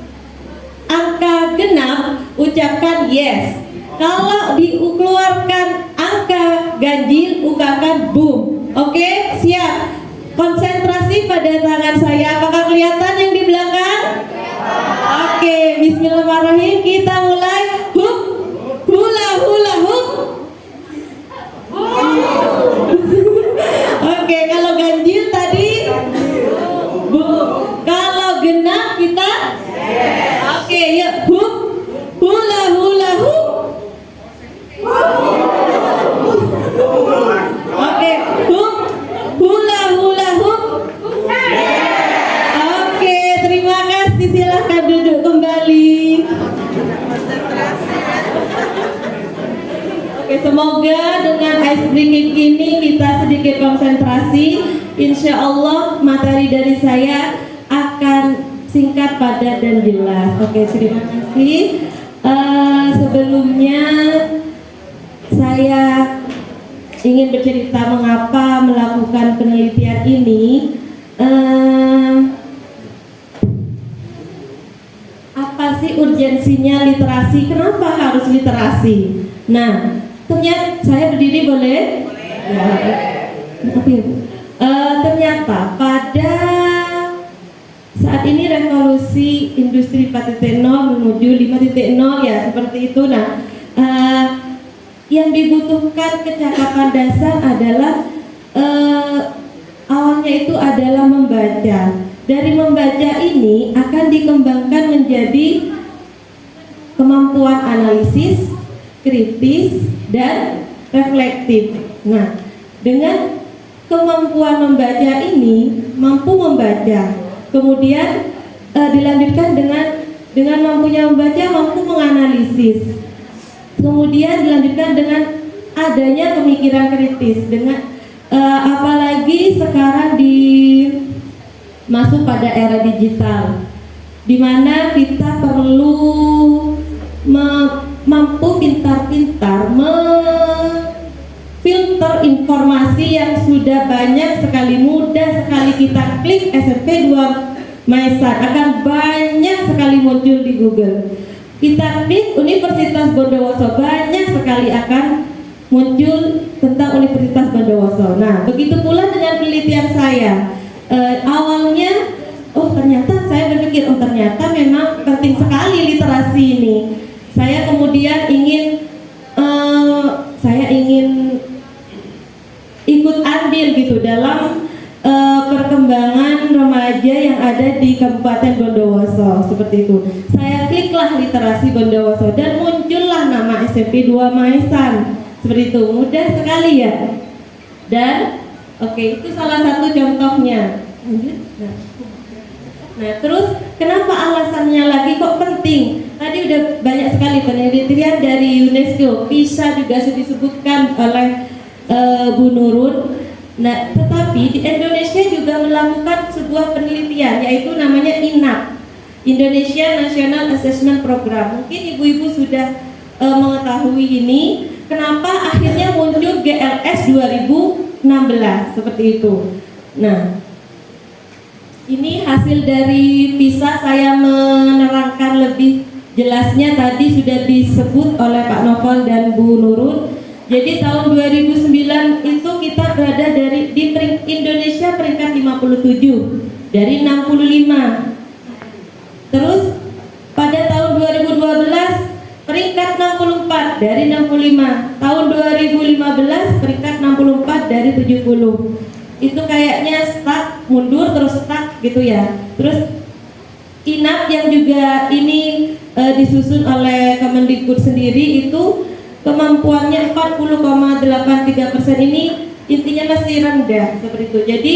angka genap, ucapkan yes. Kalau dikeluarkan angka ganjil, ucapkan boom. Oke, siap. Konsentrasi pada tangan saya. Apakah kelihatan yang di belakang? Oke, bismillahirrahmanirrahim. Kita mulai. Hoop. Hula hula hoop. Oke, kalau ganjil tadi Bu. Kalau genap kita oke, yuk hoop. Hula hula hoop. Oke, hoop. Hula hula hoop. Oke, terima kasih. Silahkan duduk kembali. Oke, semoga dengan ice breaking ini kita sedikit konsentrasi. Insya Allah materi dari saya akan singkat, padat, dan jelas. Oke, terima kasih. Sebelumnya saya ingin bercerita mengapa melakukan penelitian ini. Apa sih urgensinya literasi? Kenapa harus literasi? Nah, ternyata saya berdiri boleh? Ya. Maaf ya, Bu. Ternyata pada saat ini revolusi industri 4.0 menuju 5.0 ya seperti itu. Nah, yang dibutuhkan kecakapan dasar adalah awalnya itu adalah membaca. Dari membaca ini akan dikembangkan menjadi kemampuan analisis, kritis, dan reflektif. Nah, dengan kemampuan membaca ini mampu membaca, kemudian dilanjutkan dengan mampunya membaca mampu menganalisis, kemudian dilanjutkan dengan adanya pemikiran kritis. Dengan apalagi sekarang masuk pada era digital, di mana kita perlu mampu pintar-pintar filter informasi yang sudah banyak sekali, mudah sekali kita klik SMP 2 Maesan akan banyak sekali muncul di Google. Kita klik Universitas Bondowoso, banyak sekali akan muncul tentang Universitas Bondowoso. Nah, begitu pula dengan penelitian saya. Awalnya, ternyata saya berpikir, ternyata memang penting sekali literasi ini. Saya kemudian ingin ikut andil gitu dalam perkembangan remaja yang ada di Kabupaten Bondowoso, seperti itu. Saya kliklah literasi Bondowoso dan muncullah nama SMP 2 Maesan, seperti itu. Mudah sekali ya. Dan itu salah satu contohnya. Nah, terus kenapa alasannya lagi kok penting? Tadi udah banyak sekali penelitian dari UNESCO, PISA juga disebutkan oleh Bu Nurun. Nah, tetapi di Indonesia juga melakukan sebuah penelitian, yaitu namanya INAP, Indonesia National Assessment Program. Mungkin ibu-ibu sudah mengetahui ini. Kenapa akhirnya muncul GLS 2016 seperti itu. Nah, ini hasil dari PISA. Saya menerangkan lebih jelasnya tadi sudah disebut oleh Pak Novel dan Bu Nurun. Jadi tahun 2009 itu kita berada di Indonesia peringkat 57 dari 65. Terus pada tahun 2012 peringkat 64 dari 65. Tahun 2015 peringkat 64 dari 70. Itu kayaknya stuck, mundur terus stuck gitu ya. Terus INAP yang juga ini disusun oleh Kemendikbud sendiri itu kemampuannya 40,83% ini intinya masih rendah seperti itu. Jadi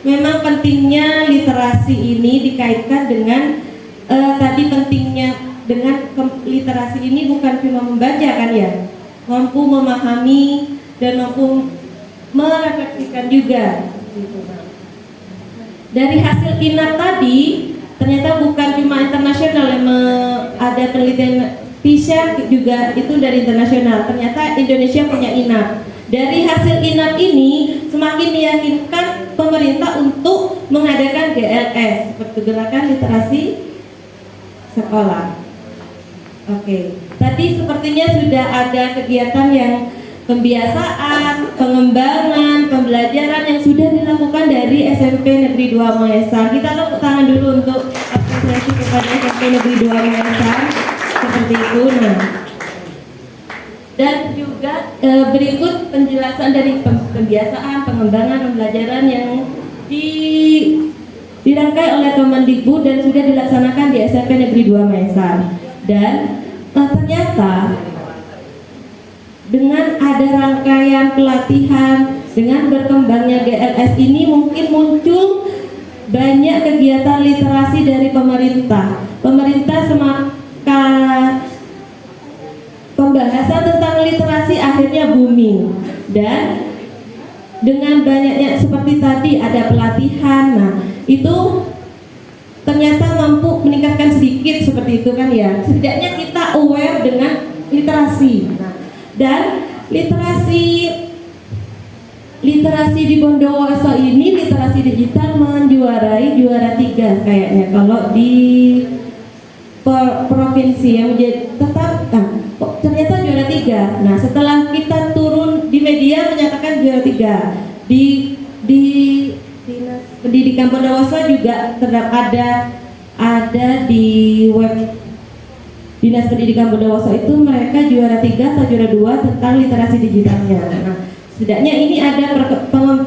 memang pentingnya literasi ini dikaitkan dengan tadi pentingnya dengan literasi ini bukan cuma membaca kan ya, mampu memahami dan mampu merefleksikan juga. Dari hasil INAP tadi ternyata bukan cuma internasional yang ada penelitian PISA juga itu dari internasional. Ternyata Indonesia punya INAP. Dari hasil INAP ini semakin meyakinkan pemerintah untuk mengadakan GLS, seperti gerakan literasi sekolah. Tadi sepertinya sudah ada kegiatan yang pembiasaan, pengembangan, pembelajaran yang sudah dilakukan dari SMP Negeri 2 Maesan. Kita tepuk tangan dulu untuk apresiasi kepada SMP Negeri 2 Maesan. Seperti itu. Nah, dan juga berikut penjelasan dari pembiasaan, pengembangan, pembelajaran yang dirangkai oleh Kemendikbud dan sudah dilaksanakan di SMP Negeri 2 Maesan. Dan ternyata dengan ada rangkaian pelatihan, dengan berkembangnya GLS ini mungkin muncul banyak kegiatan literasi dari pemerintah. Pemerintah pembahasan tentang literasi akhirnya booming, dan dengan banyaknya seperti tadi ada pelatihan. Nah, itu ternyata mampu meningkatkan sedikit seperti itu kan ya. Setidaknya kita aware dengan literasi. Nah, dan literasi di Bondowoso ini, literasi digital menjuarai juara 3 kayaknya kalau di provinsi yang menjadi tetap, ternyata juara 3. Nah, setelah kita turun di media menyatakan juara 3 di Dinas Pendidikan Bondowoso juga ada di web Dinas Pendidikan Bondowoso itu mereka juara 3 atau juara 2 tentang literasi digitalnya. Nah, setidaknya ini ada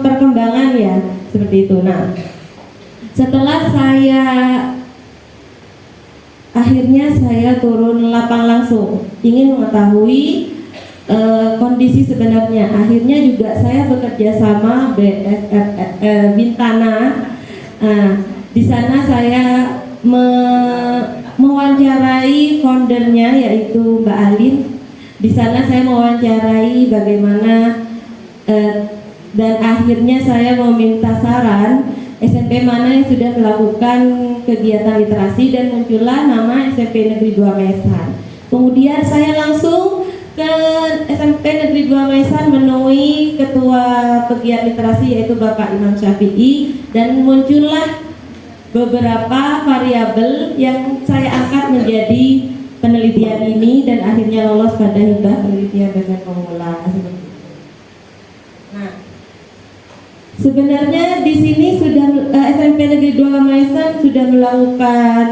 perkembangan ya seperti itu. Nah, setelah akhirnya saya turun lapang langsung ingin mengetahui kondisi sebenarnya. Akhirnya juga saya bekerja sama BSR Bintana. Di sana saya mewawancarai foundernya yaitu Mbak Alin. Di sana saya mewawancarai bagaimana dan akhirnya saya meminta saran SMP mana yang sudah melakukan kegiatan literasi dan muncullah nama SMP Negeri 2 Mesan. Kemudian saya langsung ke SMP Negeri 2 Mesan menemui ketua pegiat literasi yaitu Bapak Imam Syafi'i dan muncullah beberapa variabel yang saya angkat menjadi penelitian ini dan akhirnya lolos pada hibah penelitian dosen pemula. Nah, sebenarnya di sini sudah SMP Negeri 2 Mesan sudah melakukan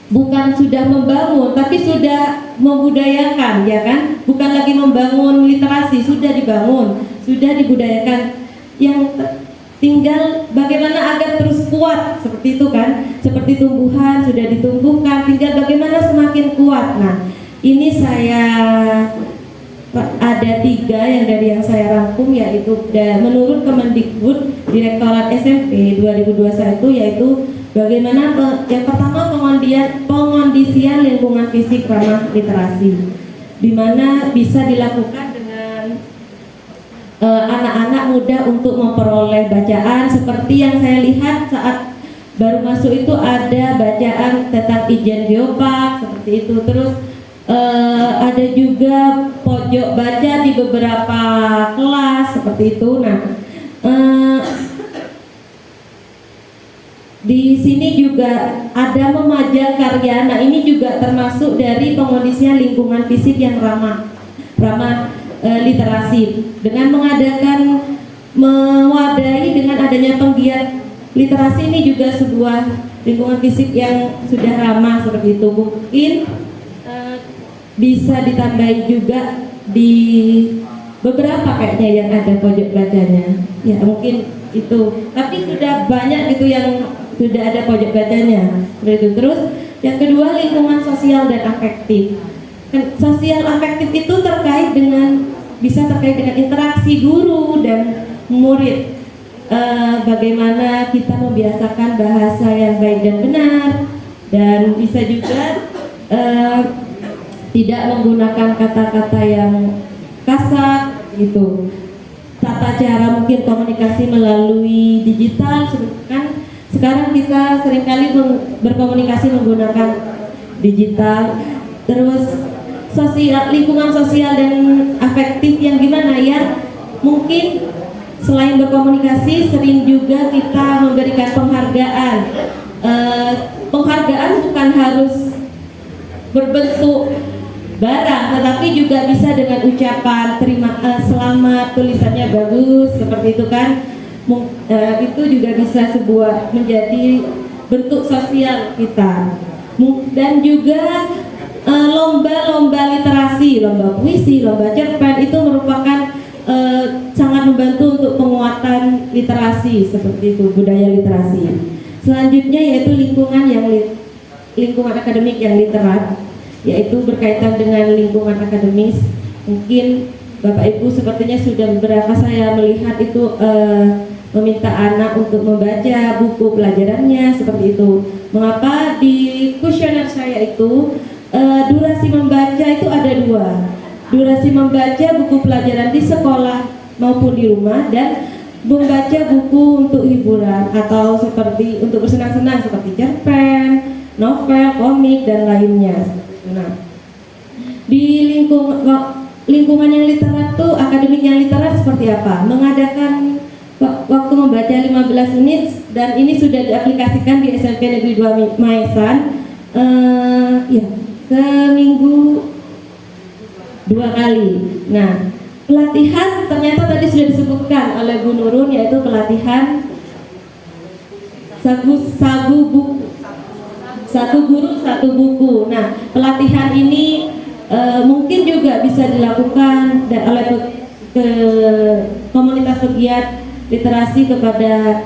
bukan sudah membangun tapi sudah membudayakan, ya kan? Bukan lagi membangun literasi, sudah dibangun, sudah dibudayakan. Yang tinggal bagaimana agar terus kuat seperti itu kan? Seperti tumbuhan sudah ditumbuhkan, tinggal bagaimana semakin kuat. Nah, ini saya ada 3 yang dari yang saya rangkum yaitu menurut Kemendikbud Direktorat SMP 2021 yaitu bagaimana yang pertama pengondisian lingkungan fisik ramah literasi, di mana bisa dilakukan dengan anak-anak muda untuk memperoleh bacaan seperti yang saya lihat saat baru masuk itu ada bacaan tentang Ijen Geopark seperti itu. Terus ada juga pojok baca di beberapa kelas seperti itu. Nah, di sini juga ada memajang karya. Nah, ini juga termasuk dari pengondisian lingkungan fisik yang ramah literasi dengan mewadahi dengan adanya penggiat literasi ini juga sebuah lingkungan fisik yang sudah ramah seperti itu. Mungkin bisa ditambahi juga di beberapa kayaknya yang ada pojok bacanya ya, mungkin itu, tapi sudah banyak gitu yang sudah ada pojok bacanya seperti itu. Terus yang kedua lingkungan sosial dan afektif. Sosial afektif itu bisa terkait dengan interaksi guru dan murid, bagaimana kita membiasakan bahasa yang baik dan benar, dan bisa juga tidak menggunakan kata-kata yang kasar gitu. Tata cara mungkin komunikasi melalui digital, kan sekarang kita seringkali berkomunikasi menggunakan digital. Terus lingkungan sosial dan afektif yang gimana ya, mungkin selain berkomunikasi sering juga kita memberikan penghargaan. Penghargaan bukan harus berbentuk barang, tetapi juga bisa dengan ucapan selamat, tulisannya bagus seperti itu kan. Itu juga bisa menjadi bentuk sosial kita. Dan juga lomba-lomba literasi, lomba puisi, lomba cerpen itu merupakan sangat membantu untuk penguatan literasi seperti itu, budaya literasi. Selanjutnya yaitu lingkungan akademik yang literat, yaitu berkaitan dengan lingkungan akademis. Mungkin Bapak Ibu sepertinya sudah beberapa saya melihat itu meminta anak untuk membaca buku pelajarannya seperti itu. Mengapa di kuesioner saya itu durasi membaca itu ada 2. Durasi membaca buku pelajaran di sekolah maupun di rumah, dan membaca buku untuk hiburan atau seperti untuk bersenang-senang seperti cerpen, novel, komik dan lainnya. Nah, di lingkungan yang literat tuh, akademik yang literat seperti apa? Mengadakan waktu membaca 15 menit, dan ini sudah diaplikasikan di SMP Negeri 2 Maesan, ya, seminggu 2 kali. Nah, pelatihan ternyata tadi sudah disebutkan oleh Bu Nurun, yaitu pelatihan sagu buku, satu guru satu buku. Nah, pelatihan ini mungkin juga bisa dilakukan oleh komunitas pegiat literasi kepada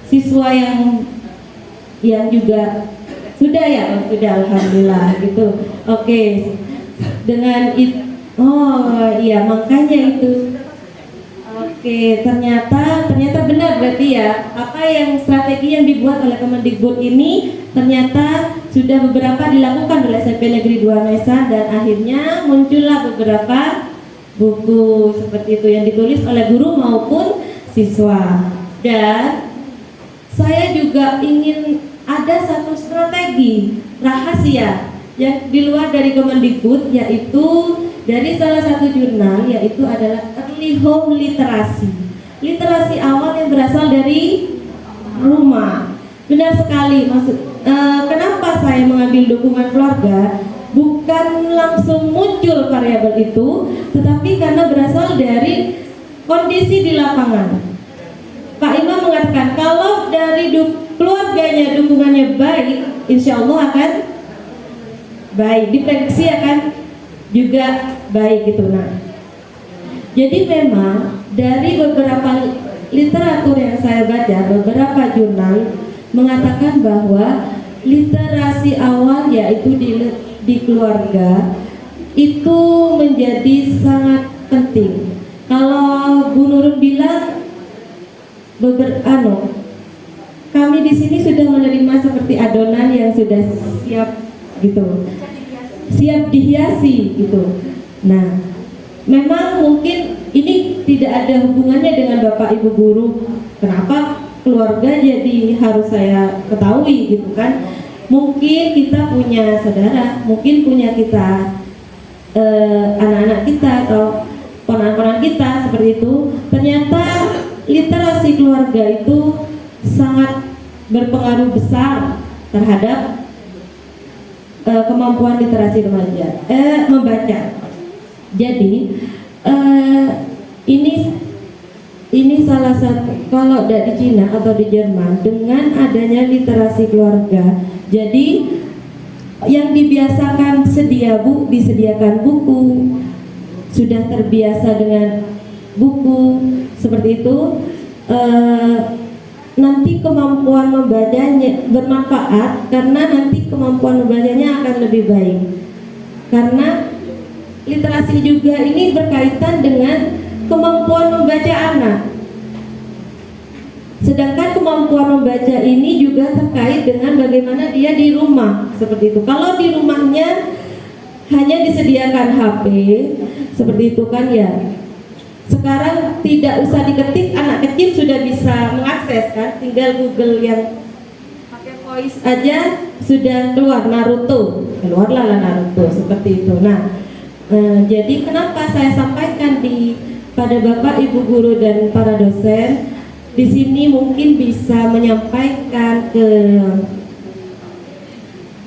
siswa yang juga sudah ya, sudah, alhamdulillah gitu. Oke, dengan itu, oh iya, makanya itu. Oke, ternyata benar berarti ya, apa yang strategi yang dibuat oleh Kemendikbud ini ternyata sudah beberapa dilakukan oleh SMP Negeri 2 Maesan, dan akhirnya muncullah beberapa buku seperti itu yang ditulis oleh guru maupun siswa. Dan saya juga ingin ada satu strategi rahasia yang di luar dari Kemendikbud, yaitu dari salah satu jurnal, yaitu adalah early home literasi awal yang berasal dari rumah. Benar sekali, kenapa saya mengambil dukungan keluarga? Bukan langsung muncul variabel itu, tetapi karena berasal dari kondisi di lapangan. Pak Imam mengatakan kalau dari keluarganya dukungannya baik, insya Allah akan baik, diprediksi akan juga baik gitu. Nah, jadi memang dari beberapa literatur yang saya baca, beberapa jurnal mengatakan bahwa literasi awal, yaitu di keluarga, itu menjadi sangat penting. Kalau Bu Nurun bilang kami di sini sudah menerima seperti adonan yang sudah siap gitu, siap dihiasi gitu. Nah, memang mungkin ini tidak ada hubungannya dengan Bapak Ibu guru. Kenapa keluarga jadi harus saya ketahui gitu kan? Mungkin kita punya saudara, mungkin punya kita anak-anak kita atau ponakan-ponakan kita seperti itu. Ternyata literasi keluarga itu sangat berpengaruh besar terhadap kemampuan literasi remaja, membaca. Jadi ini salah satu, kalau di Cina atau di Jerman, dengan adanya literasi keluarga, jadi yang dibiasakan disediakan buku, sudah terbiasa dengan buku seperti itu, nanti kemampuan membacanya bermanfaat, karena nanti kemampuan membacanya akan lebih baik. Karena literasi juga ini berkaitan dengan kemampuan membaca anak. Sedangkan kemampuan membaca ini juga terkait dengan bagaimana dia di rumah seperti itu. Kalau di rumahnya hanya disediakan HP seperti itu kan ya, sekarang tidak usah diketik, anak kecil sudah bisa mengakses kan, tinggal Google yang pakai voice aja sudah keluar Naruto, keluarlah Naruto seperti itu. Nah, jadi kenapa saya sampaikan pada Bapak Ibu guru dan para dosen di sini mungkin bisa menyampaikan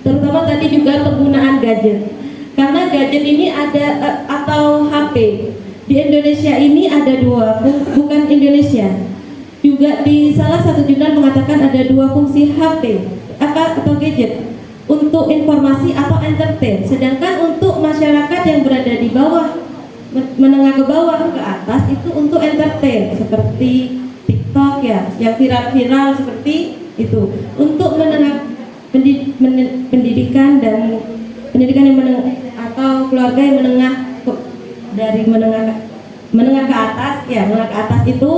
terutama tadi juga penggunaan gadget, karena gadget ini ada atau HP di Indonesia ini ada dua, bukan Indonesia juga, di salah satu jurnal mengatakan ada dua fungsi HP atau gadget, untuk informasi atau entertain. Sedangkan untuk masyarakat yang berada di bawah, menengah ke bawah ke atas, itu untuk entertain seperti TikTok ya, yang viral-viral seperti itu. Untuk menengah pendidikan dan pendidikan yang menengah atau keluarga yang menengah, dari menengah ke atas ya, menengah ke atas itu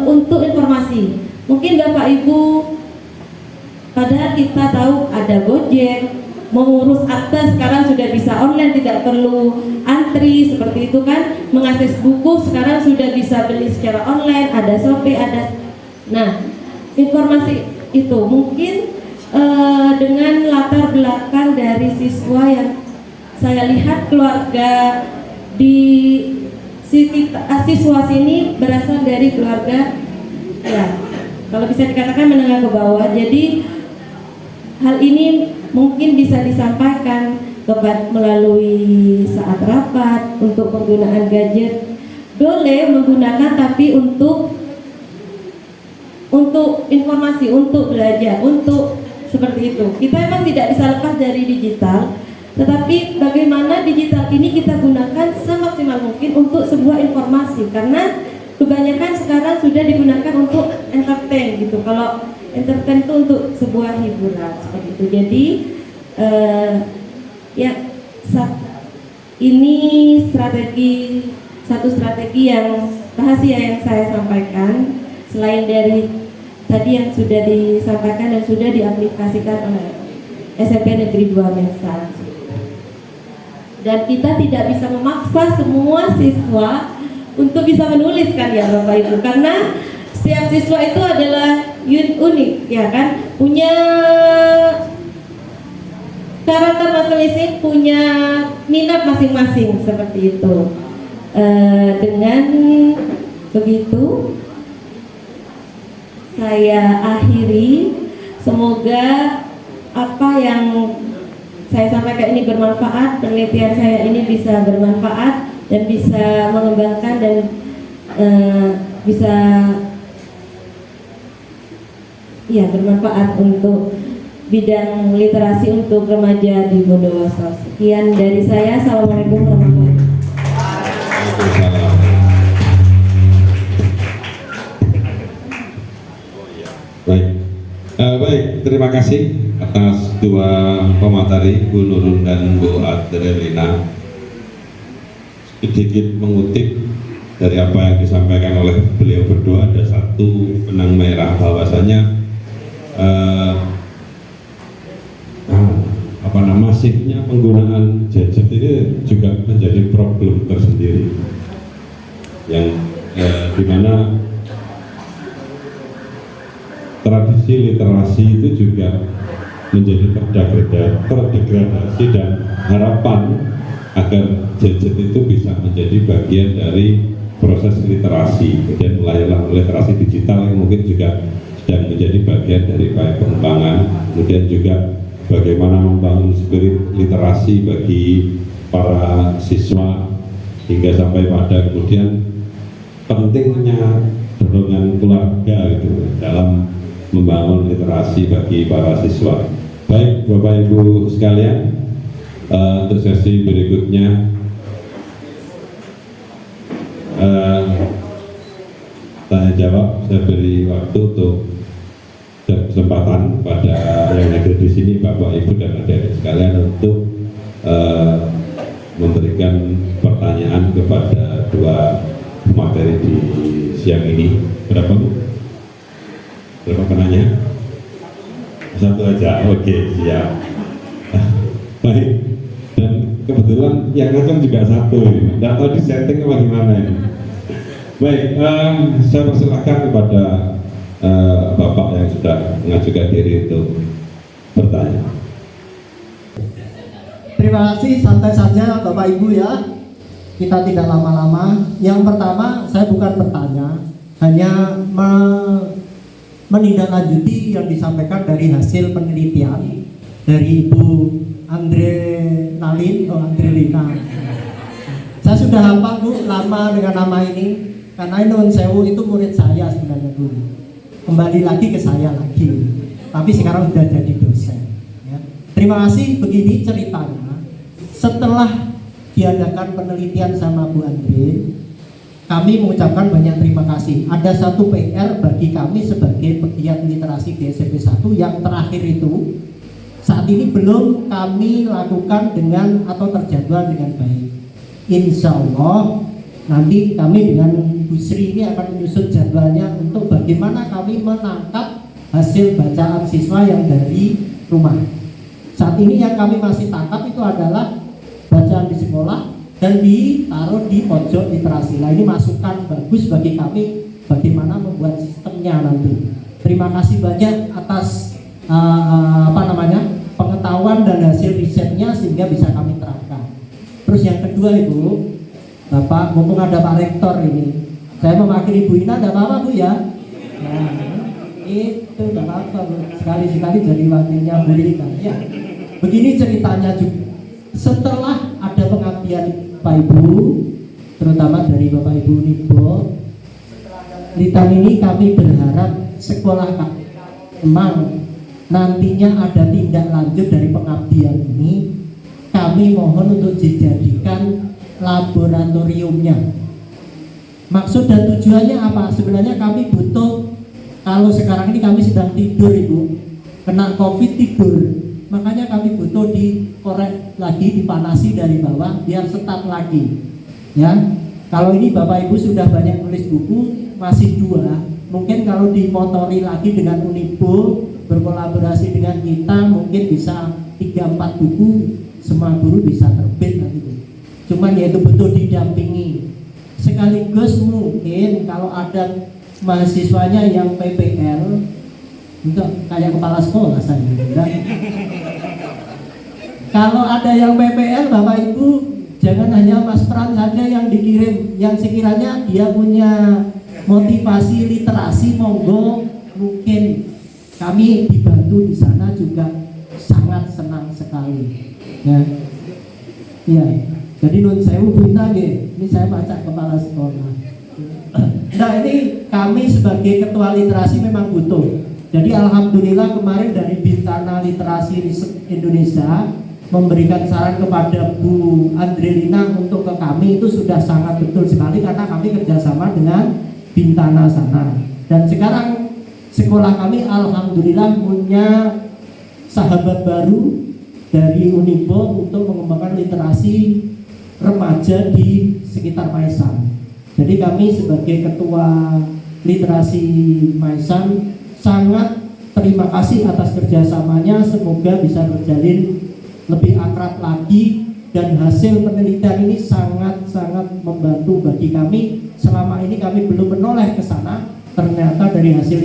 untuk informasi. Mungkin Bapak Ibu, padahal kita tahu ada Gojek, mengurus akta sekarang sudah bisa online, tidak perlu antri seperti itu kan. Mengakses buku sekarang sudah bisa beli secara online, ada Shopee, ada. Nah, informasi itu mungkin dengan latar belakang dari siswa yang saya lihat keluarga di siswa sini berasal dari keluarga ya kalau bisa dikatakan menengah ke bawah. Jadi hal ini mungkin bisa disampaikan melalui saat rapat untuk penggunaan gadget. Boleh menggunakan tapi untuk informasi, untuk belajar, untuk seperti itu. Kita emang tidak bisa lepas dari digital, tetapi bagaimana digital ini kita gunakan semaksimal mungkin untuk sebuah informasi, karena kebanyakan sekarang sudah digunakan untuk entertain gitu. Kalau entertain itu untuk sebuah hiburan seperti itu. Jadi ini satu strategi yang rahasia yang saya sampaikan, selain dari tadi yang sudah disampaikan dan sudah diaplikasikan oleh SMP Negeri 2 Mesa. Dan kita tidak bisa memaksa semua siswa untuk bisa menulis kan ya Bapak Ibu, karena setiap siswa itu adalah unik ya kan, punya karakter masing-masing, punya minat masing-masing seperti itu. Dengan begitu saya akhiri, semoga apa yang saya sampaikan ini bermanfaat, penelitian saya ini bisa bermanfaat dan bisa mengembangkan dan bisa ya bermanfaat untuk bidang literasi untuk remaja di Bondowoso. Sekian dari saya. Assalamualaikum warahmatullahi wabarakatuh. Baik, terima kasih atas dua pemateri, Bu Nurul dan Bu Adrelina. Sedikit mengutip dari apa yang disampaikan oleh beliau berdua, ada satu benang merah bahwasanya masifnya penggunaan gadget ini juga menjadi problem tersendiri, yang dimana tradisi literasi itu juga menjadi terdegradasi, dan harapan agar gadget itu bisa menjadi bagian dari proses literasi. Kemudian mulailah literasi digital yang mungkin juga sedang menjadi bagian dari pengembangan. Kemudian juga bagaimana membangun spirit literasi bagi para siswa, hingga sampai pada kemudian pentingnya dorongan keluarga gitu dalam membangun literasi bagi para siswa. Baik Bapak Ibu sekalian, untuk sesi berikutnya tanya jawab, saya beri waktu untuk kesempatan pada yang ada di sini, Bapak Ibu dan adik-adik sekalian, untuk memberikan pertanyaan kepada dua materi di siang ini. Berapa Bu? Berapa penanya? Satu aja. Oke, siap. Baik. Dan kebetulan yang ngajak juga satu ini. Nggak tahu di setting apa gimana ini. Baik, saya persilahkan kepada Bapak yang sudah mengajukan diri untuk bertanya. Terima kasih, santai saja Bapak Ibu ya. Kita tidak lama-lama. Yang pertama, saya bukan bertanya, hanya menindaklanjuti yang disampaikan dari hasil penelitian dari Ibu Adrelina. Saya sudah hafal Bu, lama dengan nama ini, karena Nun Sewu itu murid saya sebenarnya dulu. Kembali lagi ke saya lagi, tapi sekarang sudah jadi dosen ya. Terima kasih. Begini ceritanya, setelah diadakan penelitian sama Bu Andre, kami mengucapkan banyak terima kasih. Ada satu PR bagi kami sebagai pegiat literasi di SMP 1 yang terakhir itu saat ini belum kami lakukan dengan atau terjadwal dengan baik. Insya Allah nanti kami dengan Bu Sri ini akan menyusun jadwalnya untuk bagaimana kami menangkap hasil bacaan siswa yang dari rumah. Saat ini yang kami masih tangkap itu adalah bacaan di sekolah dan ditaruh di pojok literasi. Nah, ini masukan bagus bagi kami bagaimana membuat sistemnya nanti. Terima kasih banyak atas pengetahuan dan hasil risetnya sehingga bisa kami terapkan. Terus yang kedua Ibu, Bapak, mumpung ada Pak Rektor ini, saya mewakili Bu Ina, tidak apa-apa Bu ya? Nah, itu tidak apa-apa Bu, sekali-sekali jadi wakilnya Bu Ina ya. Begini ceritanya juga, setelah ada pengabdian Pak Ibu, terutama dari Bapak Ibu Unibo, di tahun ini kami berharap sekolah kami memang nantinya ada tindak lanjut dari pengabdian ini. Kami mohon untuk dijadikan laboratoriumnya. Maksud dan tujuannya apa? Sebenarnya kami butuh, kalau sekarang ini kami sedang tidur Ibu, kena COVID tidur, makanya kami butuh dikorek lagi, dipanasi dari bawah biar setat lagi. Ya, kalau ini Bapak Ibu sudah banyak nulis buku, masih 2, mungkin kalau dimotori lagi dengan Unibo, berkolaborasi dengan kita, mungkin bisa 3-4 buku, semua guru bisa terbit nanti. Cuman yaitu betul didampingi. Sekaligus mungkin kalau ada mahasiswanya yang PPL, untuk kayak kepala sekolah saya enggak. Kalau ada yang PPL, Bapak Ibu jangan hanya Mas Pran saja yang dikirim, yang sekiranya dia punya motivasi literasi, monggo, mungkin kami dibantu di sana juga sangat senang sekali. Ya, ya. Jadi nun sewu bunda ini saya baca kepala sekolah. Nah ini kami sebagai ketua literasi memang butuh. Jadi alhamdulillah kemarin dari Bintana Literasi Indonesia memberikan saran kepada Bu Andrelina untuk ke kami, itu sudah sangat betul sekali karena kami kerjasama dengan Bintana sana. Dan sekarang sekolah kami alhamdulillah punya sahabat baru dari Unibo untuk mengembangkan literasi remaja di sekitar Maesan. Jadi kami sebagai ketua literasi Maesan sangat terima kasih atas kerjasamanya, semoga bisa terjalin lebih akrab lagi, dan hasil penelitian ini sangat-sangat membantu bagi kami. Selama ini kami belum menoleh ke sana, ternyata dari hasil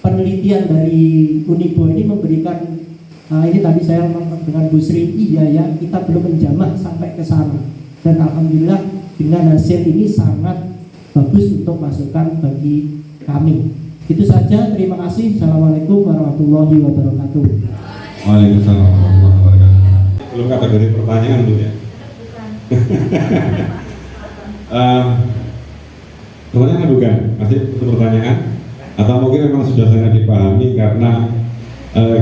penelitian dari Unibo ini memberikan ini tadi saya ngomong dengan Bu Sri, iya ya, kita belum menjamah sampai ke sana. Dan alhamdulillah dengan hasil ini sangat bagus untuk masukan bagi kami. Itu saja, terima kasih. Assalamualaikum warahmatullahi wabarakatuh. Waalaikumsalam warahmatullahi wabarakatuh. Belum kategori pertanyaan Bu ya. Pertanyaan bukan, masih pertanyaan, atau mungkin memang sudah sangat dipahami karena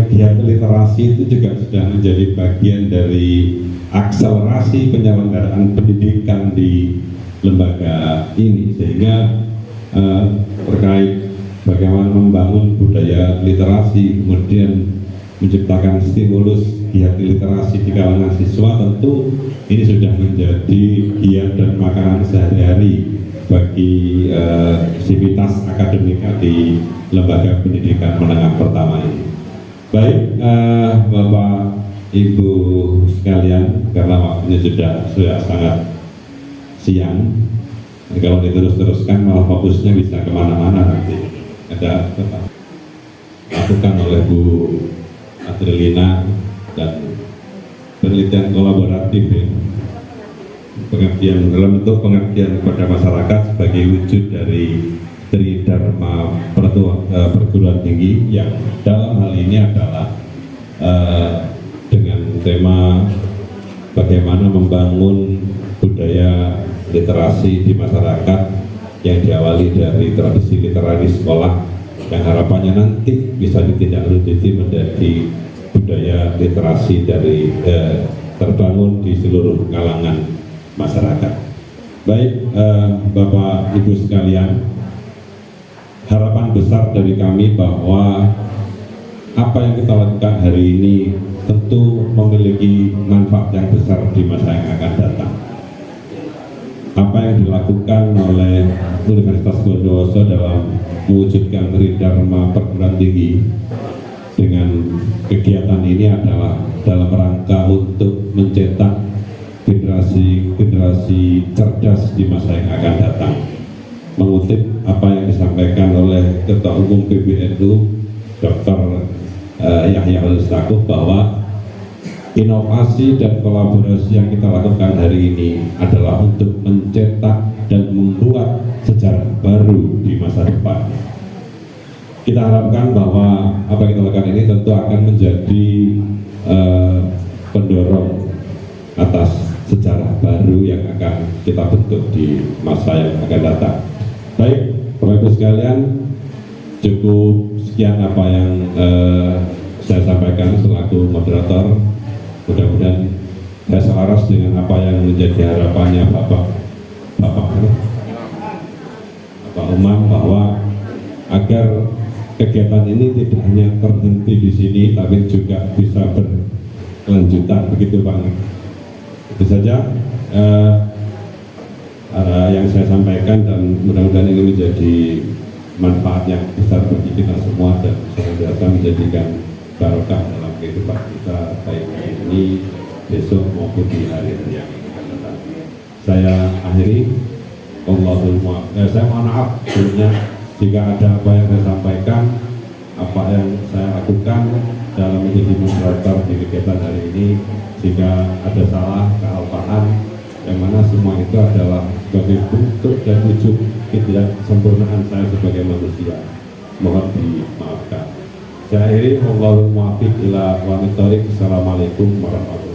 giat literasi itu juga sudah menjadi bagian dari akselerasi penyelenggaraan pendidikan di lembaga ini, sehingga terkait bagaimana membangun budaya literasi, kemudian menciptakan stimulus giat literasi di kalangan siswa, tentu ini sudah menjadi giat dan makanan sehari-hari bagi sivitas akademika di lembaga pendidikan menengah pertama ini. Baik, Bapak Ibu sekalian, karena waktunya sudah sangat siang, kalau diterus-teruskan malah fokusnya bisa kemana-mana nanti. Ada lakukan oleh Bu Adrelina dan penelitian kolaboratif ya. Pengabdian dalam bentuk pengabdian kepada masyarakat sebagai wujud dari Tridharma perguruan tinggi yang dalam hal ini adalah dengan tema bagaimana membangun budaya literasi di masyarakat yang diawali dari tradisi literasi sekolah yang harapannya nanti bisa ditindaklanjuti menjadi budaya literasi dari terbangun di seluruh kalangan masyarakat. Baik, Bapak Ibu sekalian, harapan besar dari kami bahwa apa yang kita lakukan hari ini tentu memiliki manfaat yang besar di masa yang akan datang. Apa yang dilakukan oleh Universitas Bondowoso dalam mewujudkan Tridharma perguruan tinggi dengan kegiatan ini adalah dalam rangka untuk mencetak generasi cerdas di masa yang akan datang. Mengutip apa yang disampaikan oleh Ketua Umum PBNU, Dr. Yahya Al-Istaquh bahwa inovasi dan kolaborasi yang kita lakukan hari ini adalah untuk mencetak dan membuat sejarah baru di masa depan. Kita harapkan bahwa apa yang kita lakukan ini tentu akan menjadi pendorong atas sejarah baru yang akan kita bentuk di masa yang akan datang. Baik, Bapak Ibu sekalian, cukup sekian apa yang saya sampaikan selaku moderator. Mudah-mudahan saya selaras dengan apa yang menjadi harapannya Bapak Umam, bahwa agar kegiatan ini tidak hanya terhenti di sini, tapi juga bisa berkelanjutan, begitu Pak. Itu saja yang saya sampaikan, dan mudah-mudahan ini menjadi manfaat yang besar bagi kita semua dan senantiasa menjadikan barokah dalam kehidupan kita, baik hari ini, besok maupun di hari-hari yang akan datang. Saya akhiri. Saya mohon maaf sebelumnya jika ada apa yang saya sampaikan, apa yang saya lakukan dalam menjadi moderator di kegiatan hari ini, jika ada salah, kealpaan, yang mana semua itu adalah sebagai bentuk dan wujud ketidaksempurnaan saya sebagai manusia. Mohon dimaafkan. Saya akhiri. Wallahul muwaffiq ila aqwamit thoriq. Assalamualaikum warahmatullahi wabarakatuh.